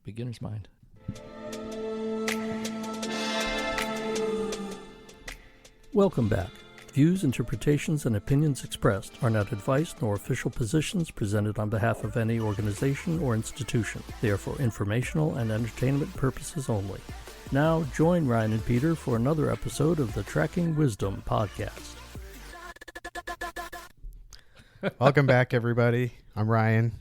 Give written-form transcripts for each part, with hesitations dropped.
beginner's mind. Welcome back. Views, interpretations, and opinions expressed are not advice nor official positions presented on behalf of any organization or institution. They are for informational and entertainment purposes only. Now, join Ryan and Peter for another episode of the Tracking Wisdom podcast. Welcome back, everybody. I'm Ryan.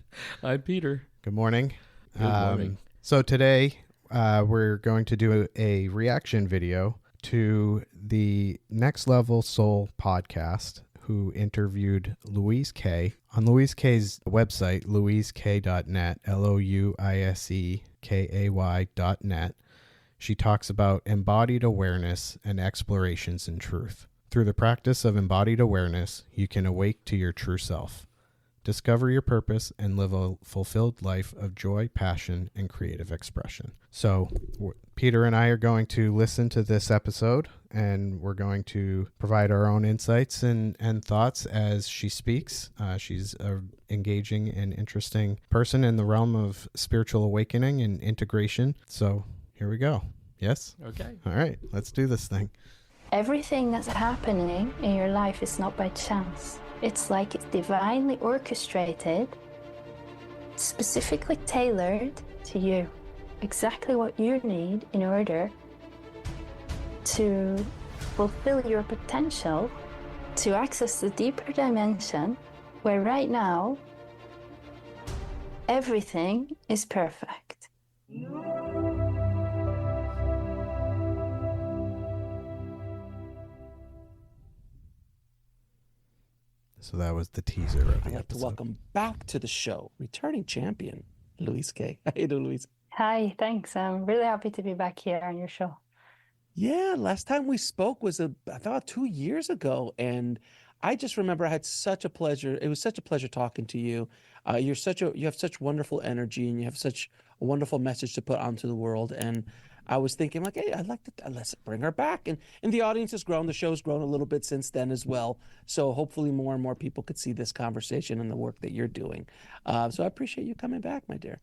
I'm Peter. Good morning. Good morning. So today, we're going to do a reaction video to the Next Level Soul podcast, who interviewed Louise K. On Louise K's website, louisekay.net, louisekay.net, she talks about embodied awareness and explorations in truth. Through the practice of embodied awareness, you can awake to your true self, discover your purpose, and live a fulfilled life of joy, passion, and creative expression. So Peter and I are going to listen to this episode, and we're going to provide our own insights and thoughts as she speaks. She's an engaging and interesting person in the realm of spiritual awakening and integration. So here we go. Yes? Okay. All right, let's do this thing. Everything that's happening in your life is not by chance. It's like it's divinely orchestrated, specifically tailored to you. Exactly what you need in order to fulfill your potential, to access the deeper dimension where right now everything is perfect. So that was the teaser of the I'd like episode. to welcome back to the show, returning champion, Louise K. How you doing, Louise? Hi, thanks. I'm really happy to be back here on your show. Yeah, last time we spoke was I thought 2 years ago, and I just remember I had such a pleasure. It was such a pleasure talking to you. You have such wonderful energy, and you have such a wonderful message to put onto the world. And I was thinking, like, hey, I'd like to let's bring her back. And the audience has grown. The show's grown a little bit since then as well. So hopefully more and more people could see this conversation and the work that you're doing. So I appreciate you coming back, my dear.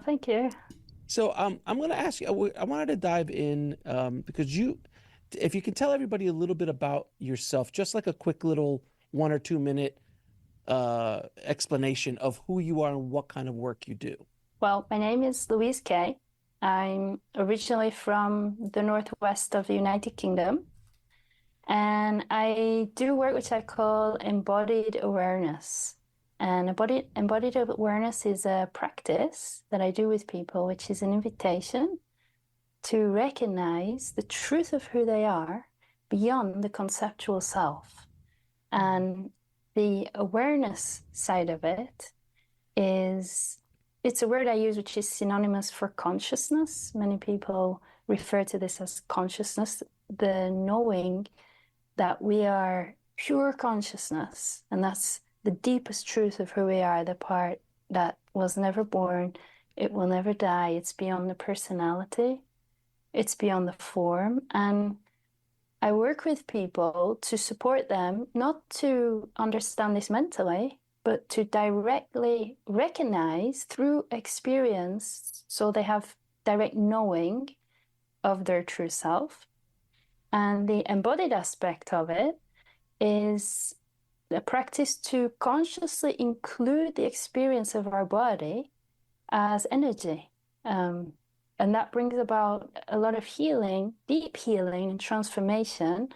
Thank you. So I'm going to ask you, I wanted to dive in because if you can tell everybody a little bit about yourself, just like a quick little 1 or 2 minute explanation of who you are and what kind of work you do. Well, my name is Louise K. I'm originally from the northwest of the United Kingdom, and I do work which I call embodied awareness. And embodied awareness is a practice that I do with people, which is an invitation to recognize the truth of who they are beyond the conceptual self. And the awareness side of it it's a word I use which is synonymous for consciousness. Many people refer to this as consciousness, the knowing that we are pure consciousness, and that's the deepest truth of who we are, the part that was never born, it will never die. It's beyond the personality, it's beyond the form. And I work with people to support them, not to understand this mentally, but to directly recognize through experience, so they have direct knowing of their true self. And the embodied aspect of it is the practice to consciously include the experience of our body as energy. And that brings about a lot of healing, deep healing and transformation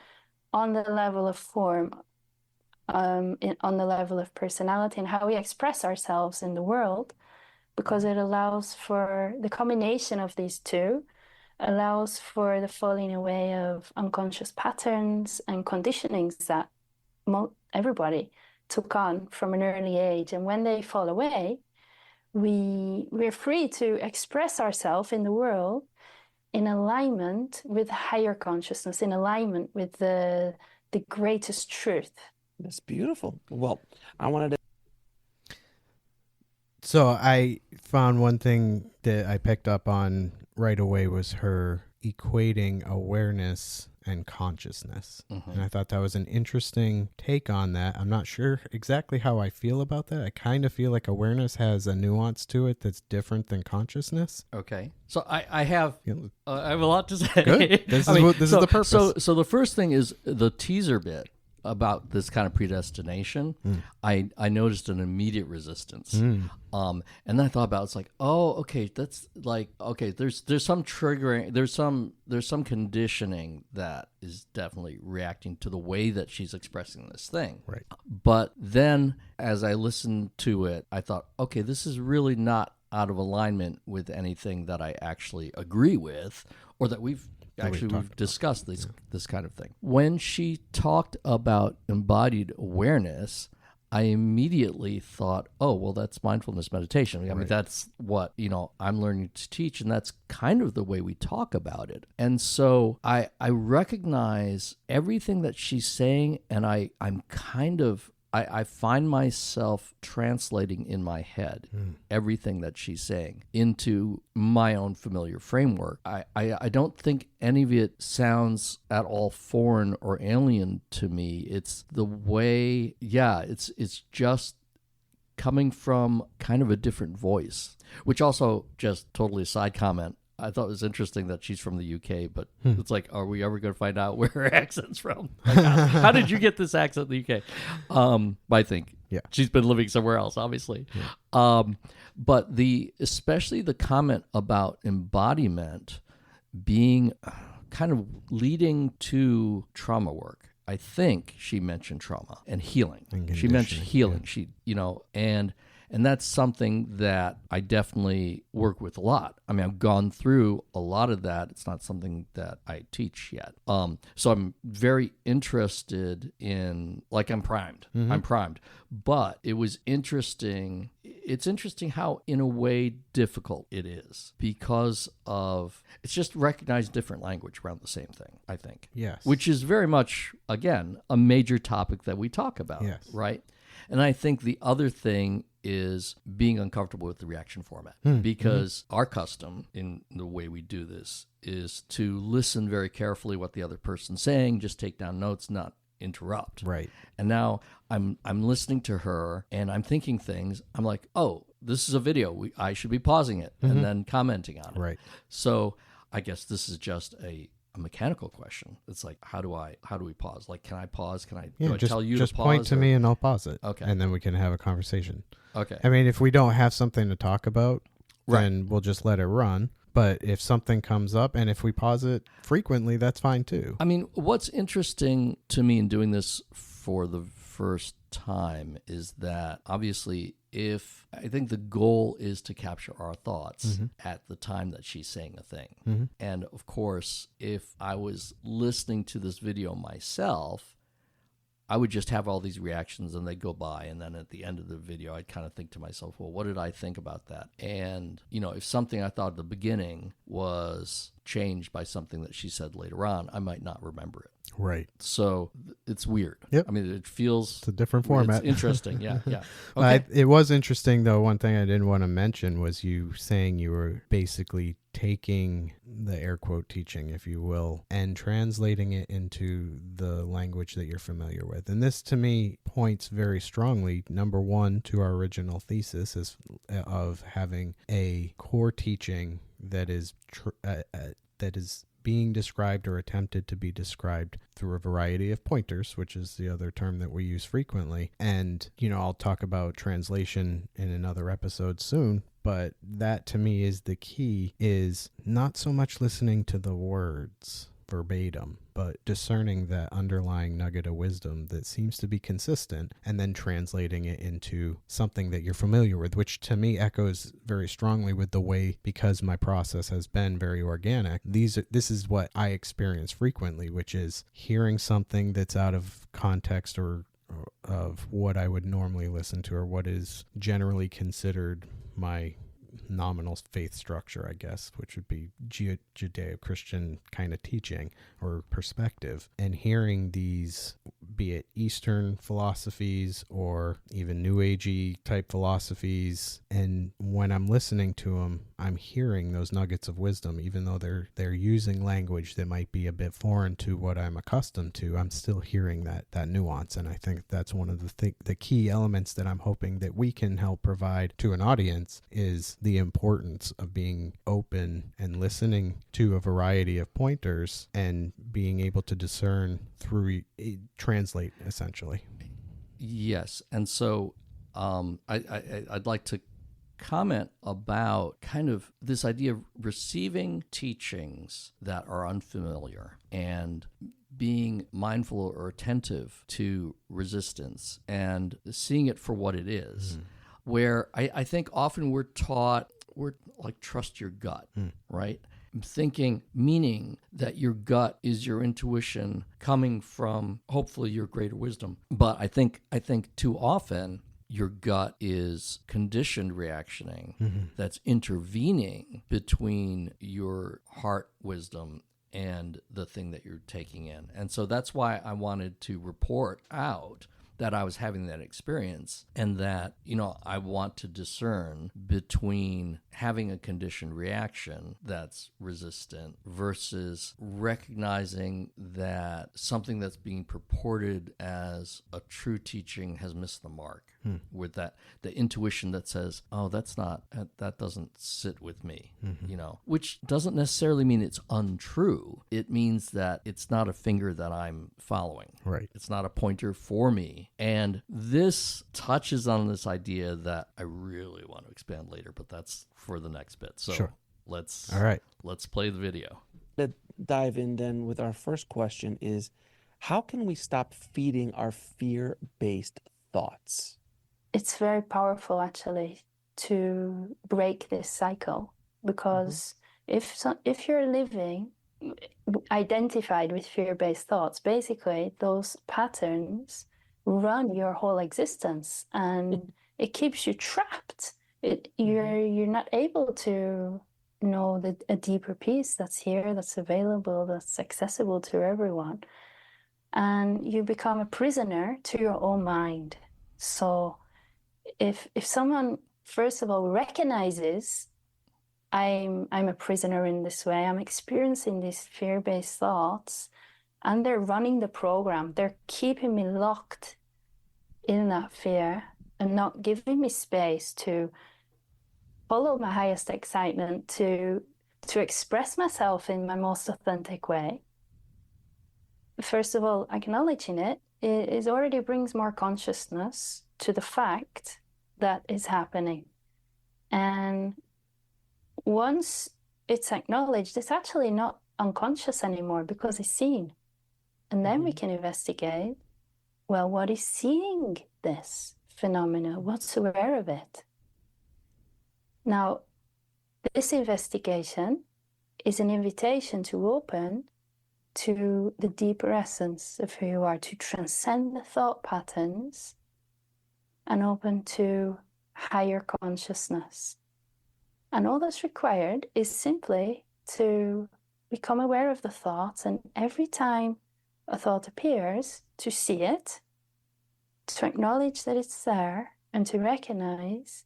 on the level of form, on the level of personality and how we express ourselves in the world, because it allows for the combination of these two, allows for the falling away of unconscious patterns and conditionings that everybody took on from an early age. And when they fall away, we're free to express ourselves in the world in alignment with higher consciousness, in alignment with the greatest truth. That's beautiful. Well, I wanted to. So I found one thing that I picked up on right away was her equating awareness and consciousness. Mm-hmm. And I thought that was an interesting take on that. I'm not sure exactly how I feel about that. I kind of feel like awareness has a nuance to it that's different than consciousness. Okay. So I have You I have a lot to say. Good. This is the purpose. So the first thing is the teaser bit about this kind of predestination. I noticed an immediate resistance. And then I thought about it, it's like, oh, okay, that's like, okay, there's some triggering, there's some conditioning that is definitely reacting to the way that she's expressing this thing. Right. But then as I listened to it, I thought, okay, this is really not out of alignment with anything that I actually agree with, or that we've discussed this kind of thing. When she talked about embodied awareness, I immediately thought, oh, well, that's mindfulness meditation. I mean, that's what, I'm learning to teach, and that's kind of the way we talk about it. And so I recognize everything that she's saying, and I'm kind of, I find myself translating in my head everything that she's saying into my own familiar framework. I don't think any of it sounds at all foreign or alien to me. It's the way, it's just coming from kind of a different voice, which also, just totally a side comment, I thought it was interesting that she's from the UK, but it's like, are we ever going to find out where her accent's from? Like, how did you get this accent in the UK? I think she's been living somewhere else, obviously. But especially the comment about embodiment being kind of leading to trauma work. I think she mentioned trauma and healing. She mentioned healing. She, and that's something that I definitely work with a lot. I mean, I've gone through a lot of that. It's not something that I teach yet. So I'm very interested in, like, I'm primed. I'm primed. But it was interesting. It's interesting how, in a way, difficult it is because it's just recognized different language around the same thing, I think. Yes. Which is very much, again, a major topic that we talk about, right? And I think the other thing is being uncomfortable with the reaction format, because our custom in the way we do this is to listen very carefully what the other person's saying, just take down notes, not interrupt. Right. And now I'm listening to her and I'm thinking things. I'm like, oh, this is a video. I should be pausing it and then commenting on it. Right. So I guess this is just a mechanical question. It's like, how do we pause? Like, can I pause? Do I tell you to pause? Just point to me and I'll pause it. Okay. And then we can have a conversation. Okay. I mean, if we don't have something to talk about, then we'll just let it run. But if something comes up and if we pause it frequently, that's fine too. I mean, what's interesting to me in doing this for the first time is that obviously I think the goal is to capture our thoughts at the time that she's saying a thing. And of course, if I was listening to this video myself, I would just have all these reactions and they'd go by. And then at the end of the video, I'd kind of think to myself, well, what did I think about that? And, if something I thought at the beginning was changed by something that she said later on, I might not remember it. Right. So it's weird. Yep. I mean, it feels... It's a different format. It's interesting. Yeah. Okay. It was interesting, though. One thing I didn't want to mention was you saying you were basically taking the air quote teaching, if you will, and translating it into the language that you're familiar with. And this, to me, points very strongly, number one, to our original thesis of having a core teaching that is being described or attempted to be described through a variety of pointers, which is the other term that we use frequently. And, I'll talk about translation in another episode soon, but that to me is the key, is not so much listening to the words verbatim, but discerning that underlying nugget of wisdom that seems to be consistent and then translating it into something that you're familiar with, which to me echoes very strongly with the way, because my process has been very organic, this is what I experience frequently, which is hearing something that's out of context or of what I would normally listen to, or what is generally considered my nominal faith structure, I guess, which would be Judeo-Christian kind of teaching or perspective, and hearing these be it Eastern philosophies or even New Agey type philosophies. And when I'm listening to them, I'm hearing those nuggets of wisdom, even though they're using language that might be a bit foreign to what I'm accustomed to. I'm still hearing that nuance. And I think that's one of the key elements that I'm hoping that we can help provide to an audience, is the importance of being open and listening to a variety of pointers and being able to discern through translate, essentially. Yes. And so I'd like to comment about kind of this idea of receiving teachings that are unfamiliar and being mindful or attentive to resistance and seeing it for what it is. Where I think often we're taught, we're like, trust your gut, right? Thinking, meaning that your gut is your intuition coming from hopefully your greater wisdom. But I think too often your gut is conditioned reactioning that's intervening between your heart wisdom and the thing that you're taking in. And so that's why I wanted to report out that I was having that experience, and that, I want to discern between having a conditioned reaction that's resistant versus recognizing that something that's being purported as a true teaching has missed the mark, with that, the intuition that says, oh, that doesn't sit with me, which doesn't necessarily mean it's untrue. It means that it's not a finger that I'm following. Right. It's not a pointer for me. And this touches on this idea that I really want to expand later, but that's for the next bit. So sure. Let's play the video. To dive in then with our first question is, how can we stop feeding our fear-based thoughts? It's very powerful, actually, to break this cycle, because if you're living identified with fear-based thoughts, basically those patterns run your whole existence, and it keeps you trapped. You're not able to know a deeper peace that's here, that's available, that's accessible to everyone, and you become a prisoner to your own mind. So if someone first of all recognizes, I'm a prisoner in this way, I'm experiencing these fear-based thoughts, and they're running the program, they're keeping me locked in that fear and not giving me space to follow my highest excitement, to express myself in my most authentic way. First of all, acknowledging it already brings more consciousness to the fact that is happening. And once it's acknowledged, it's actually not unconscious anymore, because it's seen. And then we can investigate, well, what is seeing this phenomena? What's aware of it? Now, this investigation is an invitation to open to the deeper essence of who you are, to transcend the thought patterns and open to higher consciousness. And all that's required is simply to become aware of the thoughts, and every time a thought appears, to see it, to acknowledge that it's there, and to recognize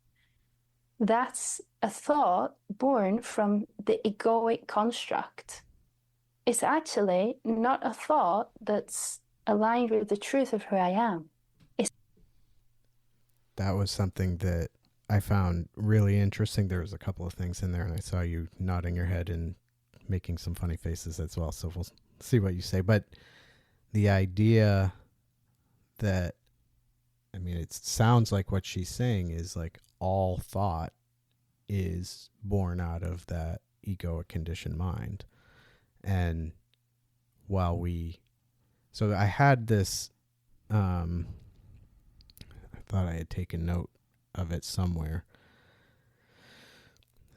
that's a thought born from the egoic construct. It's actually not a thought that's aligned with the truth of who I am. That was something that I found really interesting. There was a couple of things in there, and I saw you nodding your head and making some funny faces as well, so we'll see what you say. But the idea that, it sounds like what she's saying is like all thought is born out of that egoic conditioned mind. And so I had this, I thought I had taken note of it somewhere.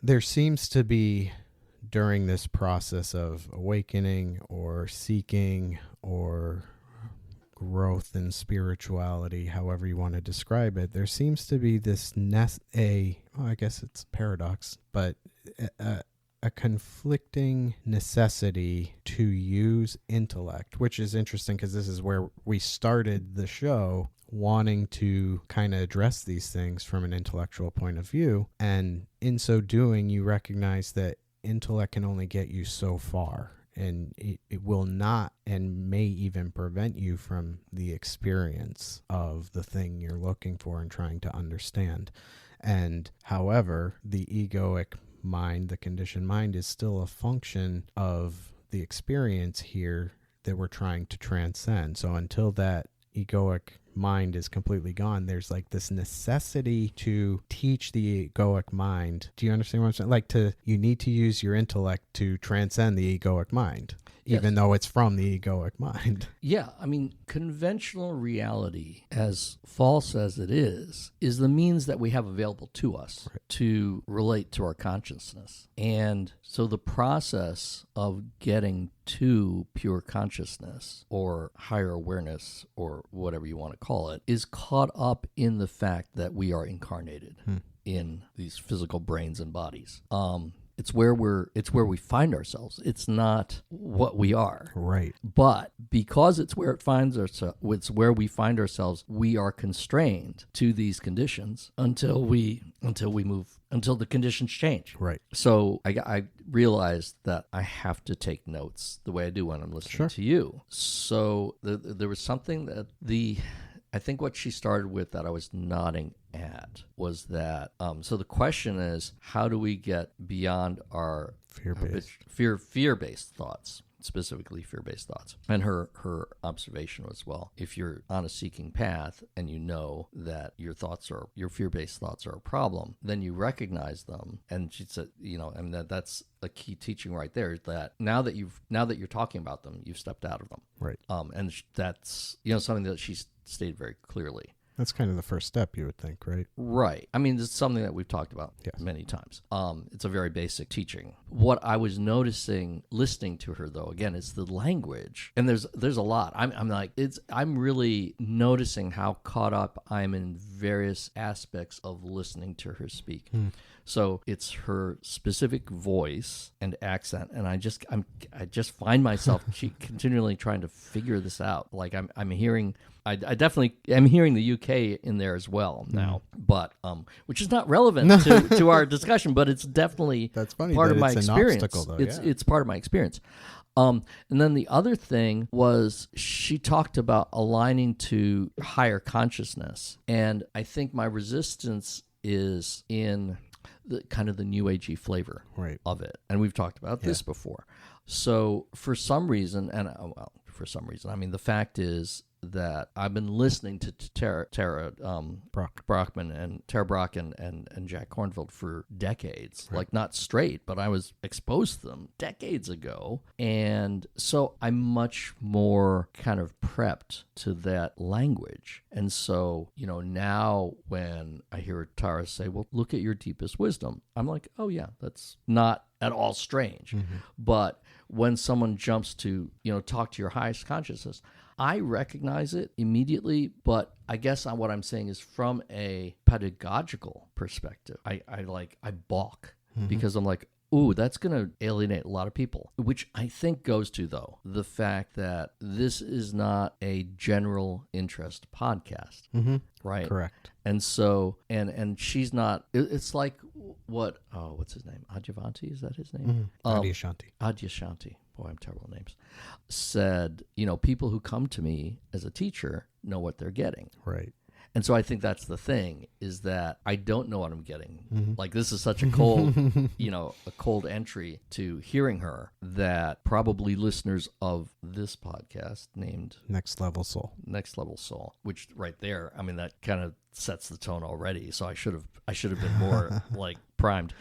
There seems to be, during this process of awakening or seeking or growth in spirituality, however you want to describe it, there seems to be this I guess it's a paradox, but a conflicting necessity to use intellect, which is interesting because this is where we started the show, wanting to kind of address these things from an intellectual point of view. And in so doing, you recognize that intellect can only get you so far, and it will not and may even prevent you from the experience of the thing you're looking for and trying to understand. And however, the egoic mind, the conditioned mind, is still a function of the experience here that we're trying to transcend. So until that egoic mind is completely gone, there's like this necessity to teach the egoic mind. Do you understand what I'm saying? Like, you need to use your intellect to transcend the egoic mind, even though it's from the egoic mind. Yeah, I mean, conventional reality, as false as it is the means that we have available to us to relate to our consciousness. And so the process of getting to pure consciousness or higher awareness or whatever you want to call it is caught up in the fact that we are incarnated in these physical brains and bodies. It's where we find ourselves. It's not what we are. Right. But because it's where we find ourselves, we are constrained to these conditions until the conditions change. Right. So I realized that I have to take notes the way I do when I'm listening to you. So there was something that I think what she started with that I was nodding at was that, so the question is, how do we get beyond our fear-based thoughts, specifically fear-based thoughts? And her observation was, well, if you're on a seeking path and you know that your fear-based thoughts are a problem, then you recognize them. And she said, and that's a key teaching right there, that now that you're talking about them, you've stepped out of them. Right. And that's, something that she stated very clearly. That's kind of the first step, you would think, right? Right. I mean, it's something that we've talked about many times. It's a very basic teaching. What I was noticing listening to her, though, again, is the language. And there's a lot. I'm really noticing how caught up I'm in various aspects of listening to her speak. So it's her specific voice and accent, and I just find myself continually trying to figure this out. Like I'm hearing, I definitely am hearing the UK in there as well now, but which is not relevant to our discussion, but it's definitely That's funny part that of my it's experience. An obstacle, though, It's part of my experience. And then the other thing was she talked about aligning to higher consciousness, and I think my resistance is in the kind of the new agey flavor of it. And we've talked about this before. So for some reason, I mean, the fact is that I've been listening to Tara Brach and Jack Kornfield for decades, like not straight, but I was exposed to them decades ago. And so I'm much more kind of prepped to that language. And so, now when I hear Tara say, well, look at your deepest wisdom, I'm like, oh yeah, that's not at all strange. But when someone jumps to, talk to your highest consciousness, I recognize it immediately, but I guess what I'm saying is from a pedagogical perspective, I balk because I'm like, ooh, that's going to alienate a lot of people, which I think goes to, though, the fact that this is not a general interest podcast, right? Correct. And so, and she's not, it's like what's his name? Adyavanti, is that his name? Adyashanti. Boy, I'm terrible at names. Said, people who come to me as a teacher know what they're getting. Right. And so I think that's the thing, is that I don't know what I'm getting. Like, this is such a cold, a cold entry to hearing her that probably listeners of this podcast named Next Level Soul, which right there, I mean, that kind of sets the tone already. So I should have been more like primed.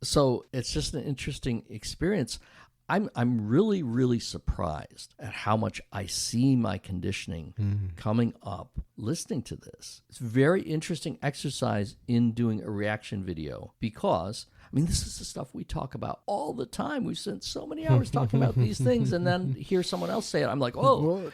So it's just an interesting experience. I'm really, really surprised at how much I see my conditioning coming up listening to this. It's a very interesting exercise in doing a reaction video because, I mean, this is the stuff we talk about all the time. We've spent so many hours talking about these things, and then hear someone else say it. I'm like, oh,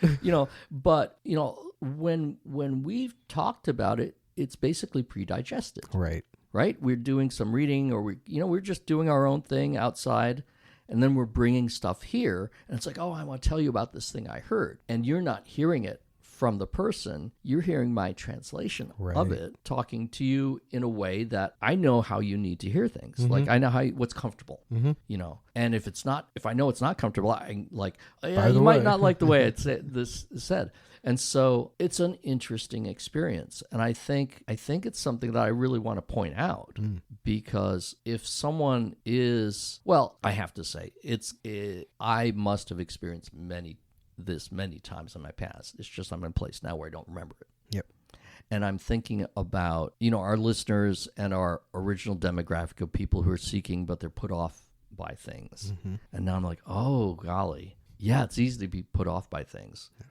but when we've talked about it, it's basically pre-digested. Right. right? We're doing some reading, or we're just doing our own thing outside, and then we're bringing stuff here, and it's like, oh, I want to tell you about this thing I heard, and you're not hearing it from the person. You're hearing my translation of it, talking to you in a way that I know how you need to hear things. Like I know what's comfortable, and if I know it's not comfortable, I like, you might not like the way this is said. And so it's an interesting experience. And I think it's something that I really want to point out, because if someone is, well, I have to say, I must have experienced many times in my past. It's just I'm in a place now where I don't remember it. Yep. And I'm thinking about, our listeners and our original demographic of people who are seeking, but they're put off by things. And now I'm like, oh, golly. Yeah, it's easy to be put off by things. Yeah.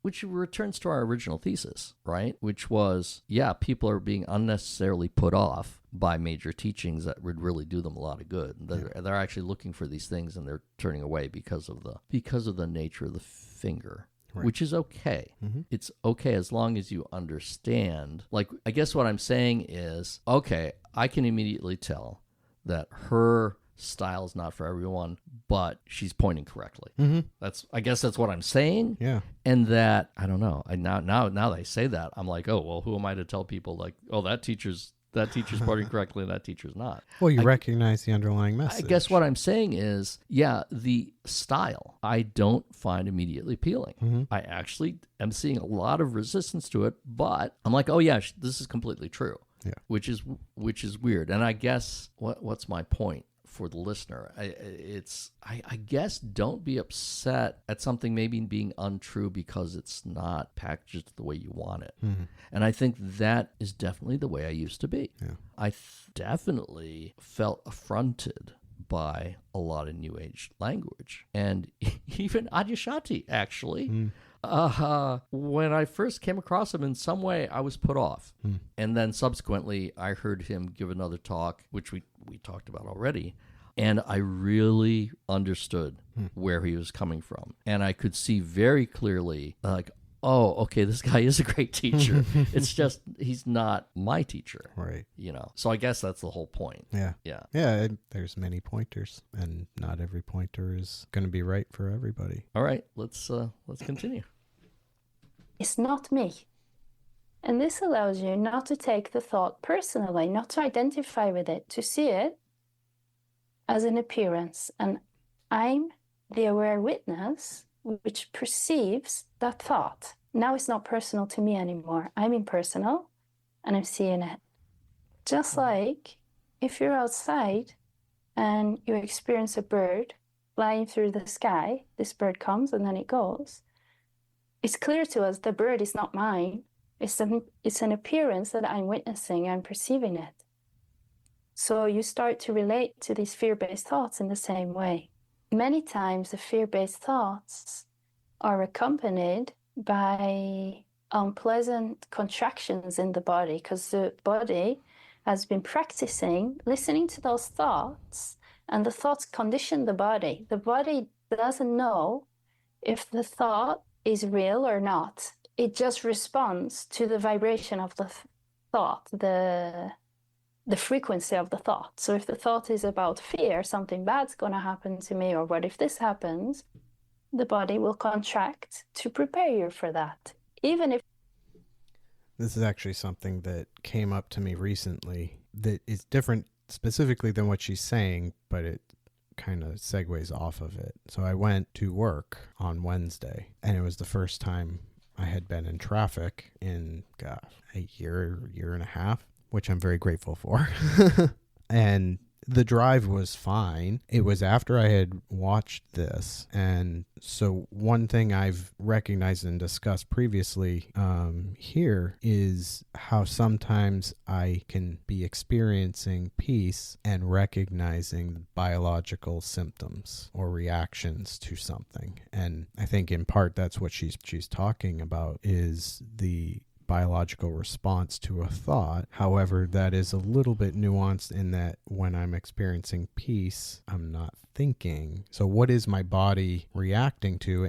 Which returns to our original thesis, right? Which was, people are being unnecessarily put off by major teachings that would really do them a lot of good. They're actually looking for these things, and they're turning away because of the nature of the finger, which is okay. It's okay as long as you understand. Like, I guess what I'm saying is, okay, I can immediately tell that her style is not for everyone, but she's pointing correctly. I guess that's what I'm saying. Yeah. And that, I don't know. Now that I say that, I'm like, oh, well, who am I to tell people, like, oh, that teacher's pointing correctly and that teacher's not? Well, you recognize the underlying message. I guess what I'm saying is, the style I don't find immediately appealing. I actually am seeing a lot of resistance to it, but I'm like, oh yeah, this is completely true. Yeah. Which is weird. And I guess what's my point for the listener? I guess don't be upset at something maybe being untrue because it's not packaged the way you want it. And I think that is definitely the way I used to be. Yeah. I definitely felt affronted by a lot of New Age language, and even Adyashanti, actually. When I first came across him, in some way I was put off. And then subsequently I heard him give another talk, which we talked about already, and I really understood where he was coming from. And I could see very clearly, like, oh, okay, this guy is a great teacher. It's just he's not my teacher. Right. So I guess that's the whole point. Yeah. Yeah. Yeah, there's many pointers, and not every pointer is going to be right for everybody. All right, let's continue. It's not me. And this allows you not to take the thought personally, not to identify with it, to see it as an appearance. And I'm the aware witness which perceives that thought. Now it's not personal to me anymore. I'm impersonal and I'm seeing it. Just like if you're outside and you experience a bird flying through the sky, this bird comes and then it goes. It's clear to us the bird is not mine. It's an appearance that I'm witnessing, I'm perceiving it. So you start to relate to these fear-based thoughts in the same way. Many times the fear-based thoughts are accompanied by unpleasant contractions in the body, because the body has been practicing listening to those thoughts, and the thoughts condition the body. The body doesn't know if the thought is real or not. It just responds to the vibration of the thought, the frequency of the thought. So if the thought is about fear, something bad's going to happen to me, or what if this happens, the body will contract to prepare you for that. Even if... This is actually something that came up to me recently that is different specifically than what she's saying, but it kind of segues off of it. So I went to work on Wednesday, and it was the first time I had been in traffic in, a year and a half, which I'm very grateful for. And the drive was fine. It was after I had watched this. And so one thing I've recognized and discussed previously here is how sometimes I can be experiencing peace and recognizing biological symptoms or reactions to something. And I think in part that's what she's talking about, is the biological response to a thought. However, that is a little bit nuanced in that when I'm experiencing peace, I'm not thinking. So what is my body reacting to?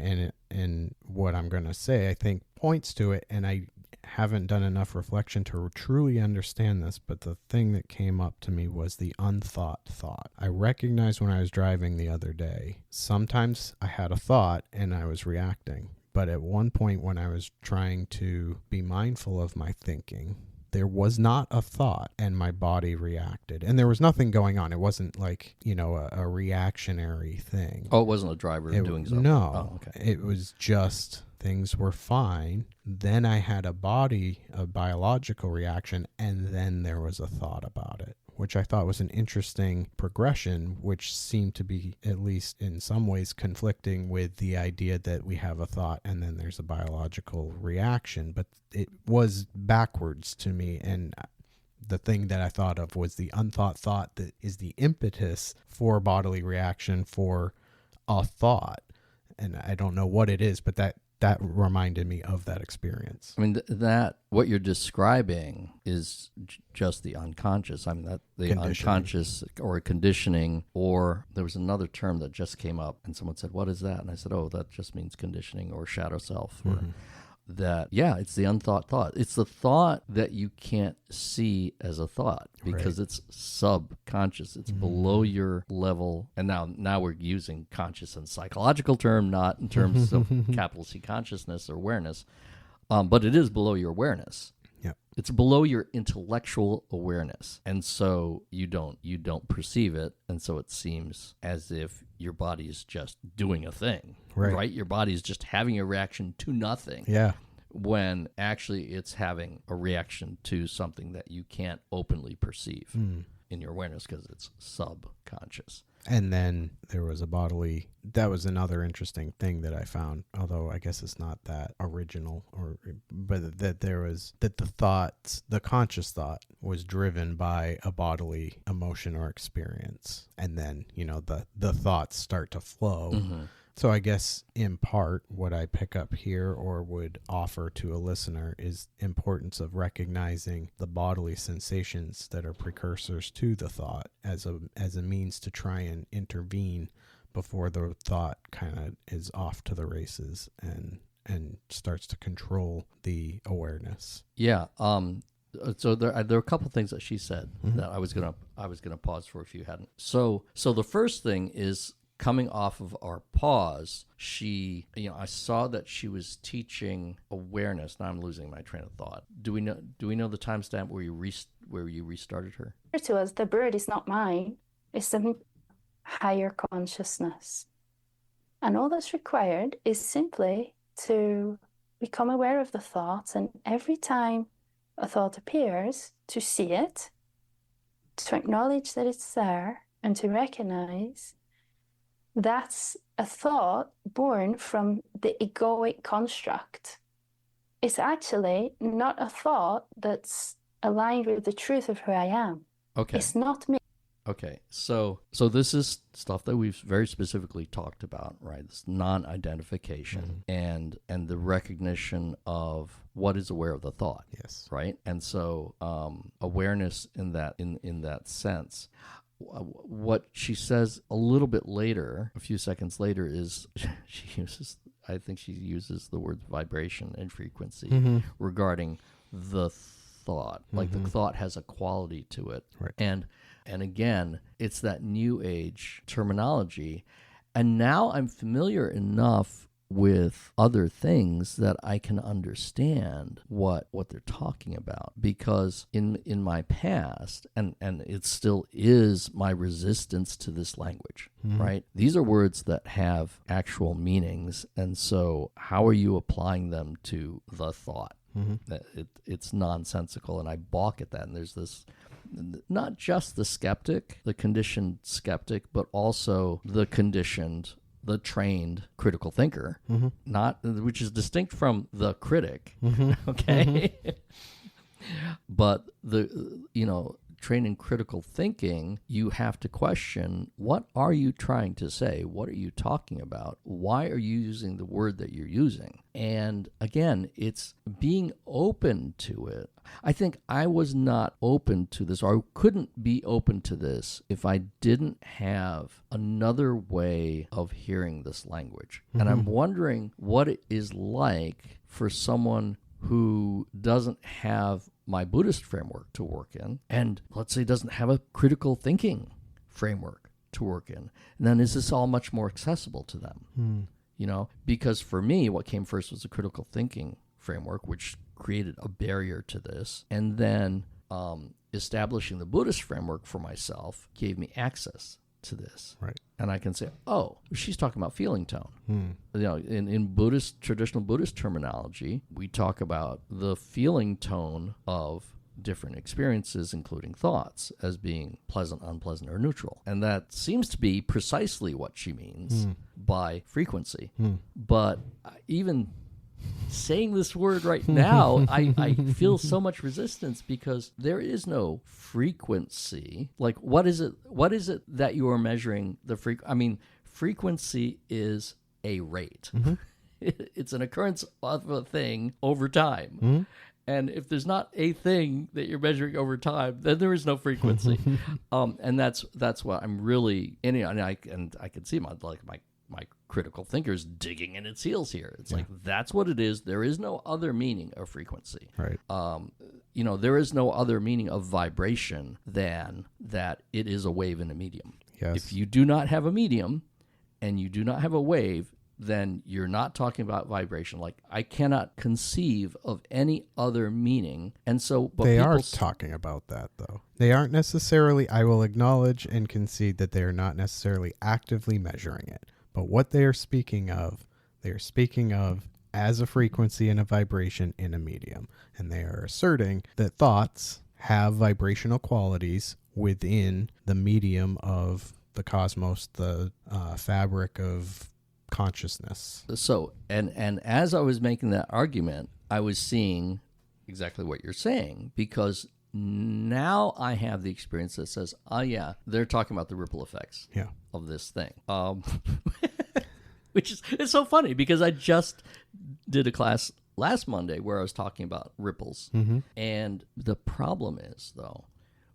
And what I'm going to say, I think, points to it. And I haven't done enough reflection to truly understand this, but the thing that came up to me was the unthought thought. I recognized when I was driving the other day, sometimes I had a thought and I was reacting. But at one point when I was trying to be mindful of my thinking, there was not a thought and my body reacted. And there was nothing going on. It wasn't like, a reactionary thing. Oh, it wasn't a driver doing something? No. Oh, okay. It was just things were fine. Then I had a biological reaction, and then there was a thought about it, which I thought was an interesting progression, which seemed to be, at least in some ways, conflicting with the idea that we have a thought and then there's a biological reaction. But it was backwards to me. And the thing that I thought of was the unthought thought that is the impetus for bodily reaction for a thought. And I don't know what it is, but that reminded me of that experience. I mean, that what you're describing is just the unconscious. I mean, that the unconscious or conditioning, or there was another term that just came up and someone said, what is that? And I said, oh, that just means conditioning or shadow self. Or that, it's the unthought thought. It's the thought that you can't see as a thought because it's subconscious. It's below your level. And now we're using conscious in psychological term, not in terms of capital C consciousness or awareness, but it is below your awareness. Yep. It's below your intellectual awareness. And so you don't perceive it. And so it seems as if your body is just doing a thing, right? Your body is just having a reaction to nothing. Yeah. When actually it's having a reaction to something that you can't openly perceive in your awareness because it's subconscious. And then there was that was another interesting thing that I found, although I guess it's not that original, but that the conscious thought was driven by a bodily emotion or experience. And then, the thoughts start to flow. Mm-hmm. So I guess in part what I pick up here or would offer to a listener is importance of recognizing the bodily sensations that are precursors to the thought as a means to try and intervene before the thought kind of is off to the races and starts to control the awareness. Yeah. So there are a couple things that she said that I was gonna pause for if you hadn't. So the first thing is, coming off of our pause, I saw that she was teaching awareness. Now I'm losing my train of thought. Do we know the timestamp where you restarted her? To us, the bird is not mine. It's a higher consciousness. And all that's required is simply to become aware of the thoughts, and every time a thought appears, to see it, to acknowledge that it's there, and to recognize that's a thought born from the egoic construct. It's actually not a thought that's aligned with the truth of who I am. Okay. It's not me. Okay. So this is stuff that we've very specifically talked about, right? This non-identification and the recognition of what is aware of the thought. Yes. Right? And so awareness in that sense. What she says a little bit later, a few seconds later, is she uses the words vibration and frequency regarding the thought. Like the thought has a quality to it. Right. And again, it's that new age terminology. And now I'm familiar enough with other things that I can understand what they're talking about, because in my past, and it still is my resistance to this language, right? These are words that have actual meanings, and so how are you applying them to the thought? It's nonsensical, and I balk at that. And there's this, not just the skeptic, the conditioned skeptic, but also the trained critical thinker, which is distinct from the critic, okay? But trained in critical thinking, you have to question, what are you trying to say? What are you talking about? Why are you using the word that you're using? And again, it's being open to it. I think I was not open to this, or I couldn't be open to this if I didn't have another way of hearing this language. And I'm wondering what it is like for someone who doesn't have my Buddhist framework to work in, and let's say doesn't have a critical thinking framework to work in, and then is this all much more accessible to them? You know, because for me, what came first was a critical thinking framework, which created a barrier to this, and then establishing the Buddhist framework for myself gave me access to this. Right. And I can say, oh, she's talking about feeling tone. You know, in Buddhist, traditional Buddhist terminology, we talk about the feeling tone of different experiences, including thoughts, as being pleasant, unpleasant, or neutral. And that seems to be precisely what she means by frequency. But even saying this word right now, I feel so much resistance because there is no frequency. Like, what is it that you are measuring the I mean, frequency is a rate. It's an occurrence of a thing over time. And if there's not a thing that you're measuring over time, then there is no frequency. And that's what I'm really, and I can see my critical thinker's digging in its heels here. It's like, that's what it is. There is no other meaning of frequency. Right. You know, there is no other meaning of vibration than that it is a wave in a medium. Yes. If you do not have a medium and you do not have a wave, then you're not talking about vibration. Like, I cannot conceive of any other meaning. And so, but they are talking about that, though. They aren't necessarily, I will acknowledge and concede that they are not necessarily actively measuring it. But what they are speaking of as a frequency and a vibration in a medium. And they are asserting that thoughts have vibrational qualities within the medium of the cosmos, the fabric of consciousness. So, and as I was making that argument, I was seeing exactly what you're saying, because now I have the experience that says, oh yeah, they're talking about the ripple effects of this thing. Which is, it's so funny because I just did a class last Monday where I was talking about ripples. And the problem is, though,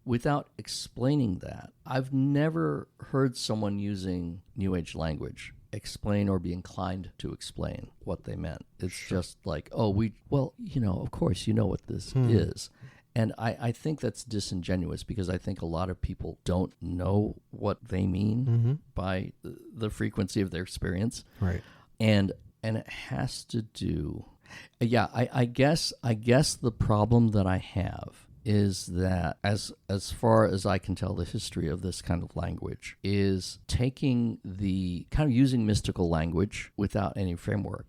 without explaining that, I've never heard someone using New Age language explain or be inclined to explain what they meant. It's just like, oh, well, you know, of course, you know what this is. And I think that's disingenuous because I think a lot of people don't know what they mean by the frequency of their experience. Right. And it has to do, I guess the problem that I have is that as far as I can tell, the history of this kind of language is taking the kind of using mystical language without any framework.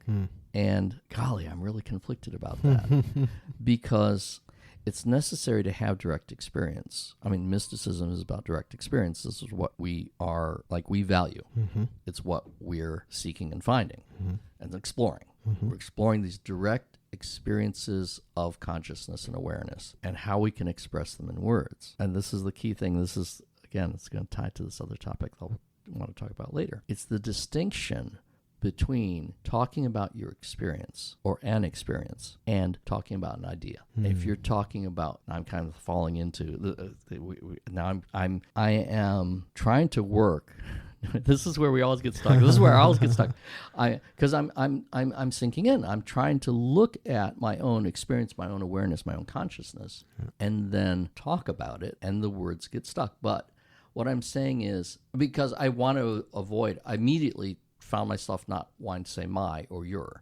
And golly, I'm really conflicted about that because it's necessary to have direct experience. I mean, mysticism is about direct experience. This is what we are, like, we value. It's what we're seeking and finding and exploring. We're exploring these direct experiences of consciousness and awareness and how we can express them in words. And this is the key thing. This is, again, it's going to tie to this other topic I'll want to talk about later. It's the distinction between talking about your experience or an experience and talking about an idea. If you're talking about, I'm kind of falling into I am trying to work. This is where we always get stuck. This is where I always get stuck. Because I'm sinking in. I'm trying to look at my own experience, my own awareness, my own consciousness, and then talk about it, and the words get stuck. But what I'm saying is, because I want to avoid, I immediately found myself not wanting to say my or your,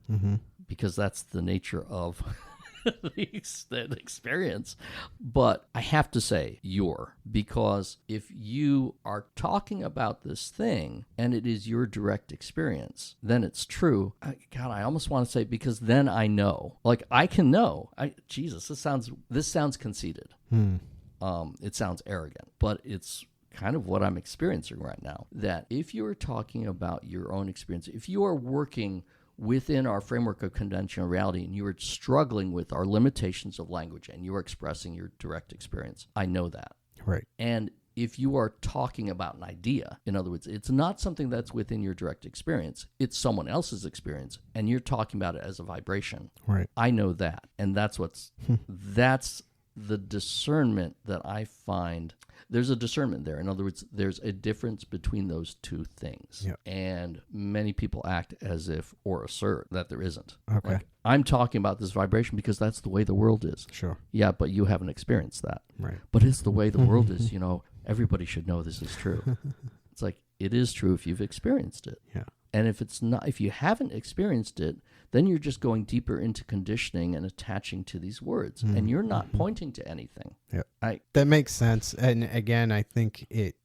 because that's the nature of the experience. But I have to say your, because if you are talking about this thing and it is your direct experience, then it's true. I almost want to say, because then I know, like, I can know. Jesus, this sounds conceited. It sounds arrogant, but it's kind of what I'm experiencing right now, that if you're talking about your own experience, if you are working within our framework of conventional reality and you are struggling with our limitations of language and you are expressing your direct experience, I know that. Right. And if you are talking about an idea, in other words, it's not something that's within your direct experience, it's someone else's experience, and you're talking about it as a vibration. Right. I know that. And that's the discernment that I find, there's a discernment there. In other words, there's a difference between those two things. Yep. And many people act as if, or assert that there isn't. Okay. Like, I'm talking about this vibration because that's the way the world is. Sure. Yeah, but you haven't experienced that. Right. But it's the way the world is, everybody should know this is true. It's like, it is true if you've experienced it. Yeah. And if you haven't experienced it, then you're just going deeper into conditioning and attaching to these words, and you're not pointing to anything. Yeah, that makes sense. And again, I think it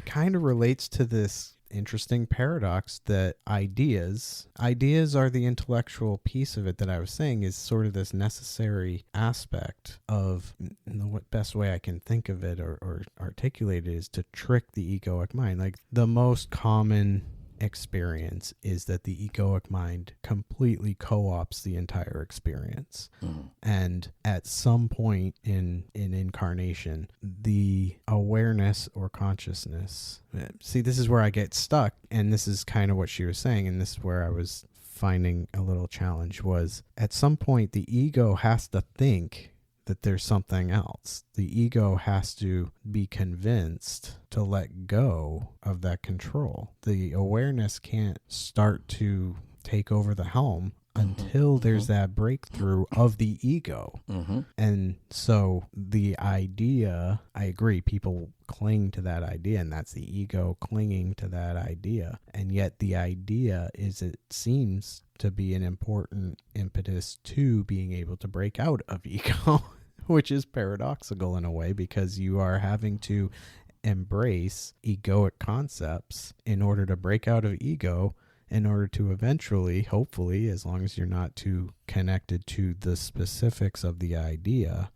kind of relates to this interesting paradox that ideas are the intellectual piece of it that I was saying is sort of this necessary aspect of the best way I can think of it or articulate it is to trick the egoic mind. Like the most common experience is that the egoic mind completely co-opts the entire experience. And at some point in incarnation, the awareness or consciousness, see, this is where I get stuck, and this is kind of what she was saying, and this is where I was finding a little challenge, was at some point the ego has to think that there's something else. The ego has to be convinced to let go of that control. The awareness can't start to take over the helm until there's that breakthrough of the ego. And so the idea, I agree, people cling to that idea, and that's the ego clinging to that idea. And yet the idea is, it seems to be an important impetus to being able to break out of ego. Which is paradoxical in a way, because you are having to embrace egoic concepts in order to break out of ego, in order to eventually, hopefully, as long as you're not too connected to the specifics of the idea,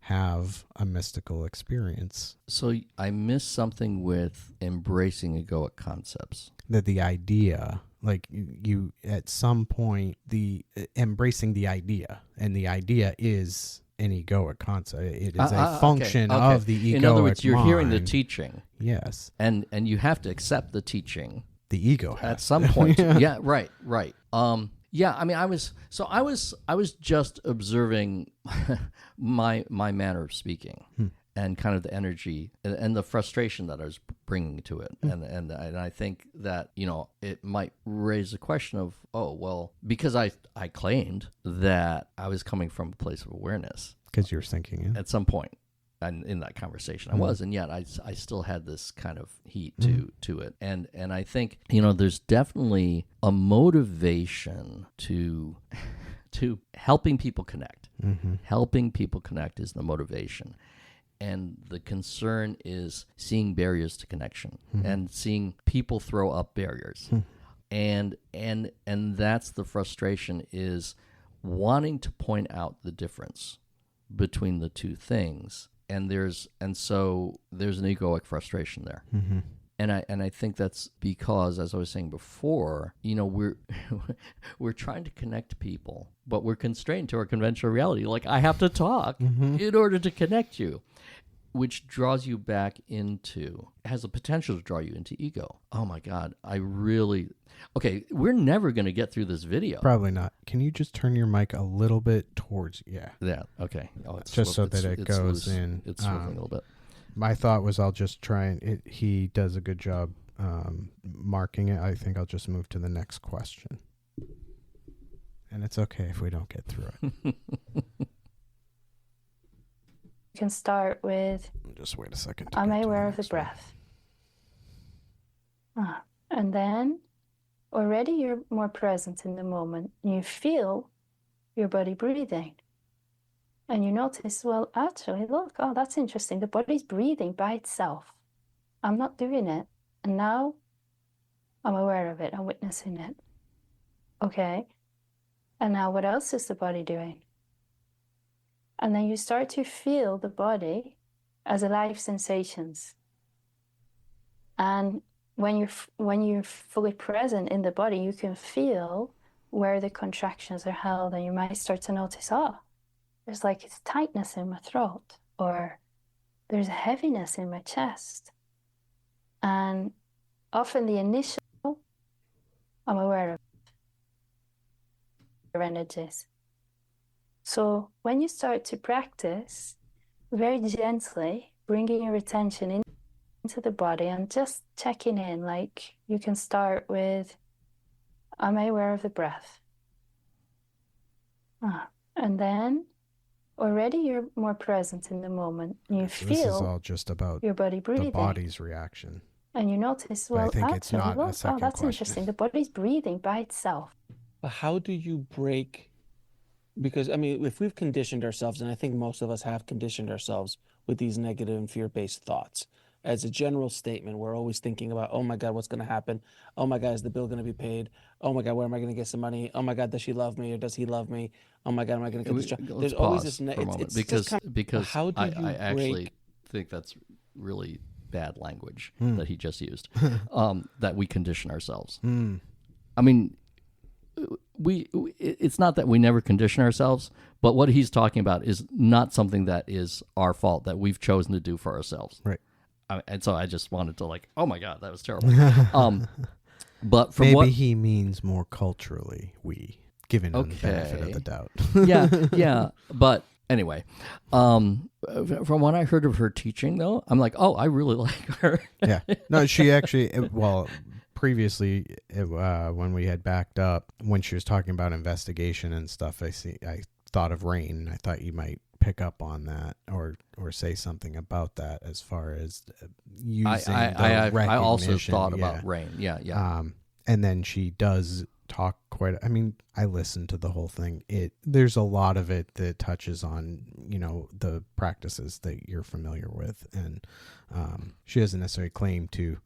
have a mystical experience. So I missed something with embracing egoic concepts. That the idea, like you at some point, the embracing the idea, and the idea is an egoic concept. It is a function of the egoic mind. In other words, you're hearing the teaching. Yes. And you have to accept the teaching. The ego has. At some point. Yeah, right. Yeah, I mean, I was just observing my manner of speaking. And kind of the energy and the frustration that I was bringing to it. And I think that, it might raise the question of, oh, well, because I claimed that I was coming from a place of awareness. Because you were thinking it. At some point. And in that conversation I was, and yet I still had this kind of heat to it. And I think, there's definitely a motivation to helping people connect. Helping people connect is the motivation. And the concern is seeing barriers to connection and seeing people throw up barriers. And that's the frustration, is wanting to point out the difference between the two things. And so there's an egoic frustration there. And I think that's because, as I was saying before, we're trying to connect people, but we're constrained to our conventional reality. Like, I have to talk in order to connect you, which draws you back into, has the potential to draw you into ego. Oh my God, okay, we're never going to get through this video. Probably not. Can you just turn your mic a little bit towards, Yeah, okay. Oh, just so that it goes in. It's swirling a little bit. My thought was I'll just try and, he does a good job marking it. I think I'll just move to the next question. And it's okay if we don't get through it. You can start with, just wait a second. am I aware of the breath? And then already you're more present in the moment. You feel your body breathing. And you notice, well, actually, look, oh, that's interesting. The body's breathing by itself. I'm not doing it. And now I'm aware of it. I'm witnessing it. Okay. And now what else is the body doing? And then you start to feel the body as alive sensations. And when you're fully present in the body, you can feel where the contractions are held, and you might start to notice, there's like it's tightness in my throat, or there's a heaviness in my chest. And often the initial, I'm aware of energies. So when you start to practice, very gently bringing your attention into the body and just checking in, like you can start with, am I aware of the breath? And then already you're more present in the moment. You So this is feel all just about your body the breathing. body's reaction. And you notice, But I well, think it's not a actually, second that's question. interesting. The body's breathing by itself. But how do you break? Because I mean, if we've conditioned ourselves, and I think most of us have conditioned ourselves with these negative and fear-based thoughts, as a general statement, we're always thinking about, oh my God, what's going to happen? Oh my God, is the bill going to be paid? Oh my God, where am I going to get some money? Oh my God, does she love me or does he love me? Oh my God, am I going to get this job? Let's There's always pause this. for a moment It's just kind of, because how do you I actually break? think that's really bad language Hmm. that he just used. That we condition ourselves. Hmm. I mean, it's not that we never condition ourselves, but what he's talking about is not something that is our fault, that we've chosen to do for ourselves. Right. And so I just wanted to oh my God, that was terrible. But from Maybe he means more culturally, given him the benefit of the doubt. yeah. But anyway, from what I heard of her teaching, though, I'm like, oh, I really like her. Yeah. No, she actually, previously, when we had backed up, when she was talking about investigation and stuff, I thought of Rain. I thought you might pick up on that or say something about that as far as using I also thought yeah. about Rain. Yeah. And then she does talk I mean, I listened to the whole thing. There's a lot of it that touches on, the practices that you're familiar with. And she doesn't necessarily claim to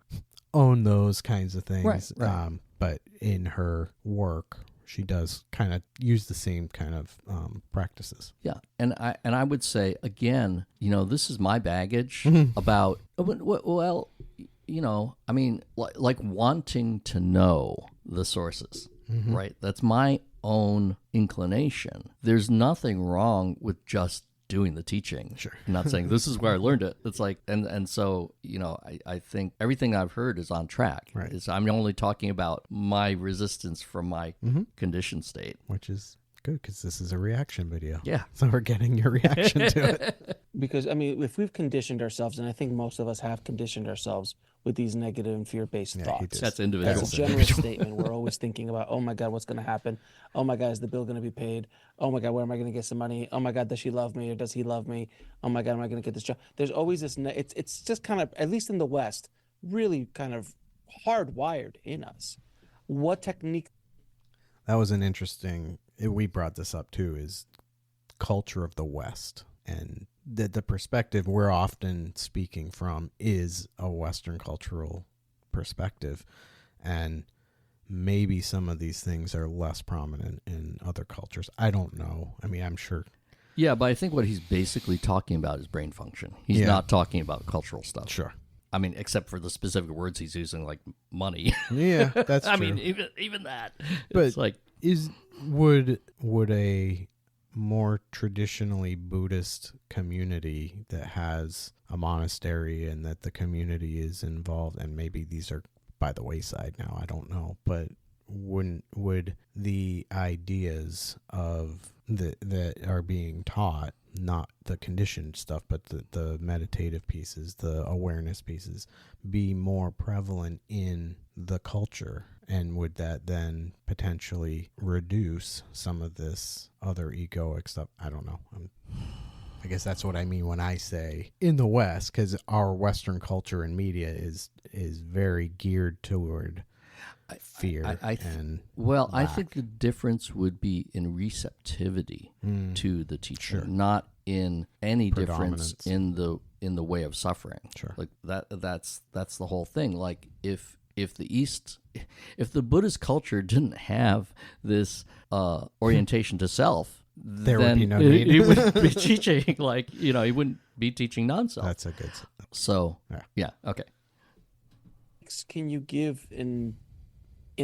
own those kinds of things. Right. But in her work, she does kind of use the same kind of practices. Yeah, and I would say again, this is my baggage about I mean, like wanting to know the sources, right? That's my own inclination. There's nothing wrong with just doing the teaching. Sure. I'm not saying this is where I learned it. It's like, and so, I think everything I've heard is on track. Right. I'm only talking about my resistance from my conditioned state. Which is good because this is a reaction video. Yeah. So we're getting your reaction to it. Because I mean, if we've conditioned ourselves, and I think most of us have conditioned ourselves with these negative and fear-based thoughts. That's individual. As a general statement, we're always thinking about, oh my God, what's going to happen? Oh my God, is the bill going to be paid? Oh my God, where am I going to get some money? Oh my God, does she love me or does he love me? Oh my God, am I going to get this job? There's always this. It's just kind of, at least in the West, really kind of hardwired in us. What technique? That was an interesting. We brought this up too. Is culture of the West, and the perspective we're often speaking from is a Western cultural perspective, and maybe some of these things are less prominent in other cultures. I don't know. I mean, I'm sure. Yeah, but I think what he's basically talking about is brain function. He's not talking about cultural stuff. Sure. I mean, except for the specific words he's using, like money. Yeah, that's true. I mean, even that. But it's like, would a more traditionally Buddhist community that has a monastery and that the community is involved, and maybe these are by the wayside now, I don't know, but would the ideas of that are being taught, not the conditioned stuff, but the meditative pieces, the awareness pieces, be more prevalent in the culture? And would that then potentially reduce some of this other egoic stuff? I don't know. I guess that's what I mean when I say in the West, because our Western culture and media is very geared toward fear I think the difference would be in receptivity to the teaching, Sure. not in any difference Predominance. in the way of suffering. Sure. Like that's the whole thing. Like if the Buddhist culture didn't have this orientation to self, there then would be no need. He wouldn't be teaching he wouldn't be teaching non-self. That's a good. So yeah, okay. Can you give in